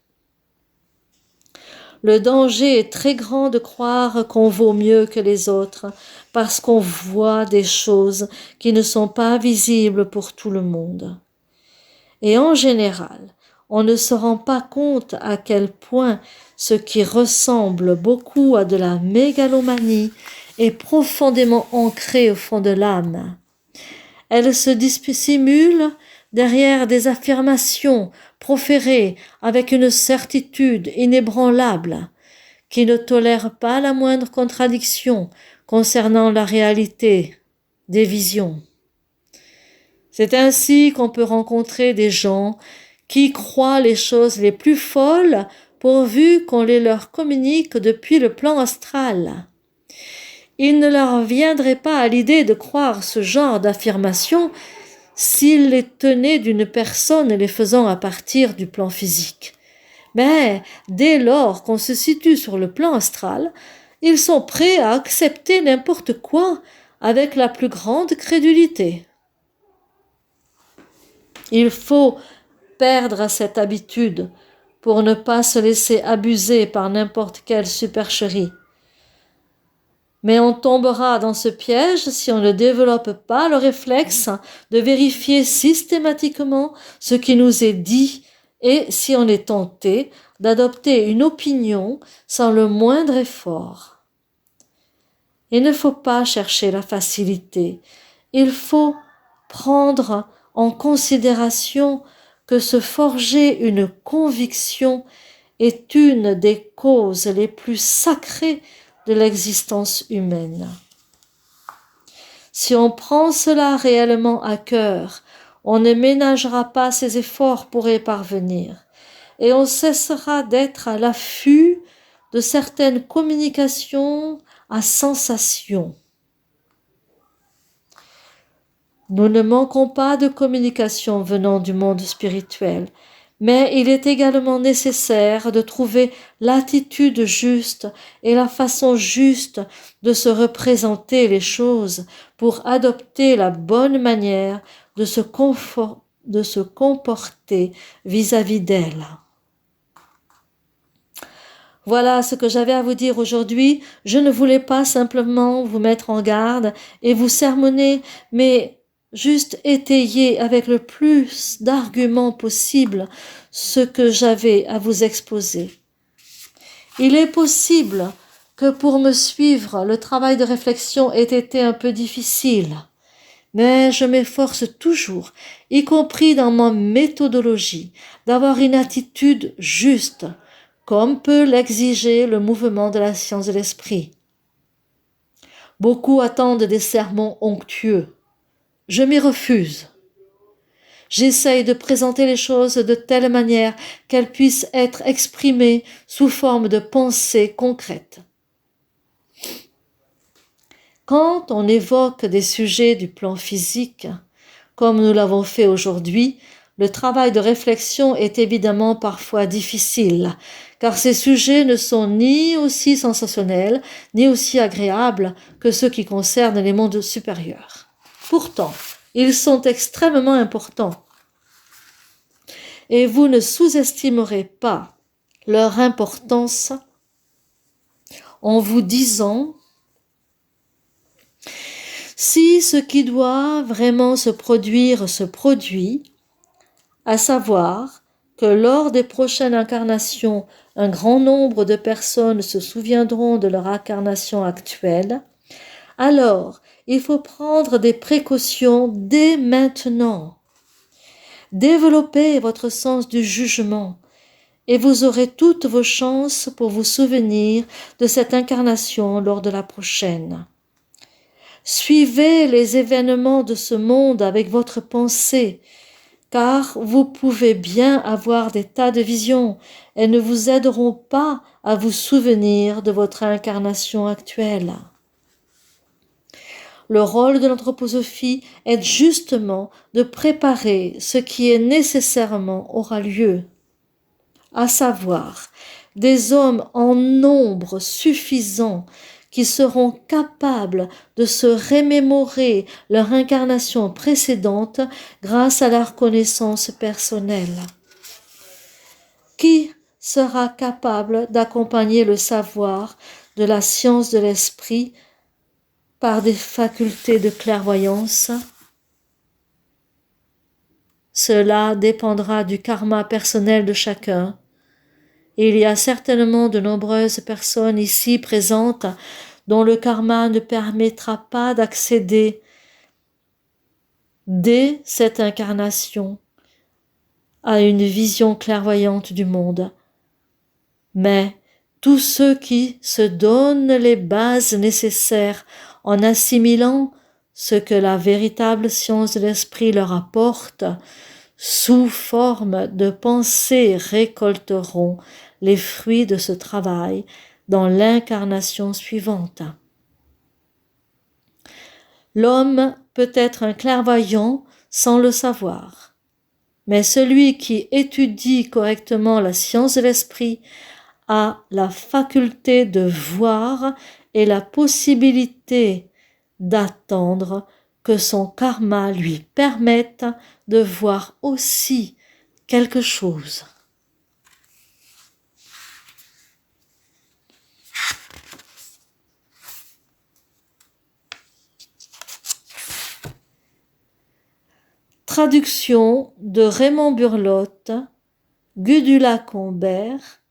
Le danger est très grand de croire qu'on vaut mieux que les autres parce qu'on voit des choses qui ne sont pas visibles pour tout le monde. Et en général, on ne se rend pas compte à quel point ce qui ressemble beaucoup à de la mégalomanie est profondément ancré au fond de l'âme. Elle se dissimule derrière des affirmations proférées avec une certitude inébranlable, qui ne tolère pas la moindre contradiction concernant la réalité. des visions. C'est ainsi qu'on peut rencontrer des gens qui croient les choses les plus folles pourvu qu'on les leur communique depuis le plan astral. Il ne leur viendrait pas à l'idée de croire ce genre d'affirmation s'ils les tenaient d'une personne les faisant à partir du plan physique. Mais dès lors qu'on se situe sur le plan astral, ils sont prêts à accepter n'importe quoi avec la plus grande crédulité. Il faut perdre cette habitude pour ne pas se laisser abuser par n'importe quelle supercherie. Mais on tombera dans ce piège si on ne développe pas le réflexe de vérifier systématiquement ce qui nous est dit et si on est tenté d'adopter une opinion sans le moindre effort. Il ne faut pas chercher la facilité, il faut prendre en considération que se forger une conviction est une des causes les plus sacrées de l'existence humaine. Si on prend cela réellement à cœur, on ne ménagera pas ses efforts pour y parvenir, et on cessera d'être à l'affût de certaines communications à sensation. Nous ne manquons pas de communications venant du monde spirituel, mais il est également nécessaire de trouver l'attitude juste et la façon juste de se représenter les choses pour adopter la bonne manière de se comporter vis-à-vis d'elles. Voilà ce que j'avais à vous dire aujourd'hui. Je ne voulais pas simplement vous mettre en garde et vous sermonner, mais juste étayer avec le plus d'arguments possible ce que j'avais à vous exposer. Il est possible que pour me suivre, le travail de réflexion ait été un peu difficile, mais je m'efforce toujours, y compris dans ma méthodologie, d'avoir une attitude juste, comme peut l'exiger le mouvement de la science de l'esprit. Beaucoup attendent des sermons onctueux. Je m'y refuse. J'essaye de présenter les choses de telle manière qu'elles puissent être exprimées sous forme de pensées concrètes. Quand on évoque des sujets du plan physique, comme nous l'avons fait aujourd'hui, le travail de réflexion est évidemment parfois difficile, car ces sujets ne sont ni aussi sensationnels, ni aussi agréables que ceux qui concernent les mondes supérieurs. Pourtant, ils sont extrêmement importants. Et vous ne sous-estimerez pas leur importance en vous disant si ce qui doit vraiment se produire se produit, à savoir que lors des prochaines incarnations, un grand nombre de personnes se souviendront de leur incarnation actuelle, alors il faut prendre des précautions dès maintenant. Développez votre sens du jugement et vous aurez toutes vos chances pour vous souvenir de cette incarnation lors de la prochaine. Suivez les événements de ce monde avec votre pensée, car vous pouvez bien avoir des tas de visions. Elles ne vous aideront pas à vous souvenir de votre incarnation actuelle. Le rôle de l'anthroposophie est justement de préparer ce qui est nécessairement aura lieu, à savoir des hommes en nombre suffisant qui seront capables de se remémorer leur incarnation précédente grâce à leur connaissance personnelle. Qui sera capable d'accompagner le savoir de la science de l'esprit par des facultés de clairvoyance? Cela dépendra du karma personnel de chacun. Il y a certainement de nombreuses personnes ici présentes dont le karma ne permettra pas d'accéder dès cette incarnation à une vision clairvoyante du monde. Mais tous ceux qui se donnent les bases nécessaires en assimilant ce que la véritable science de l'esprit leur apporte, sous forme de pensée récolteront les fruits de ce travail dans l'incarnation suivante. L'homme peut être un clairvoyant sans le savoir, mais celui qui étudie correctement la science de l'esprit a la faculté de voir et la possibilité d'attendre que son karma lui permette de voir aussi quelque chose. Traduction de Raymond Burlotte, Gudula Combert,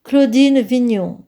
Claudine Vignon.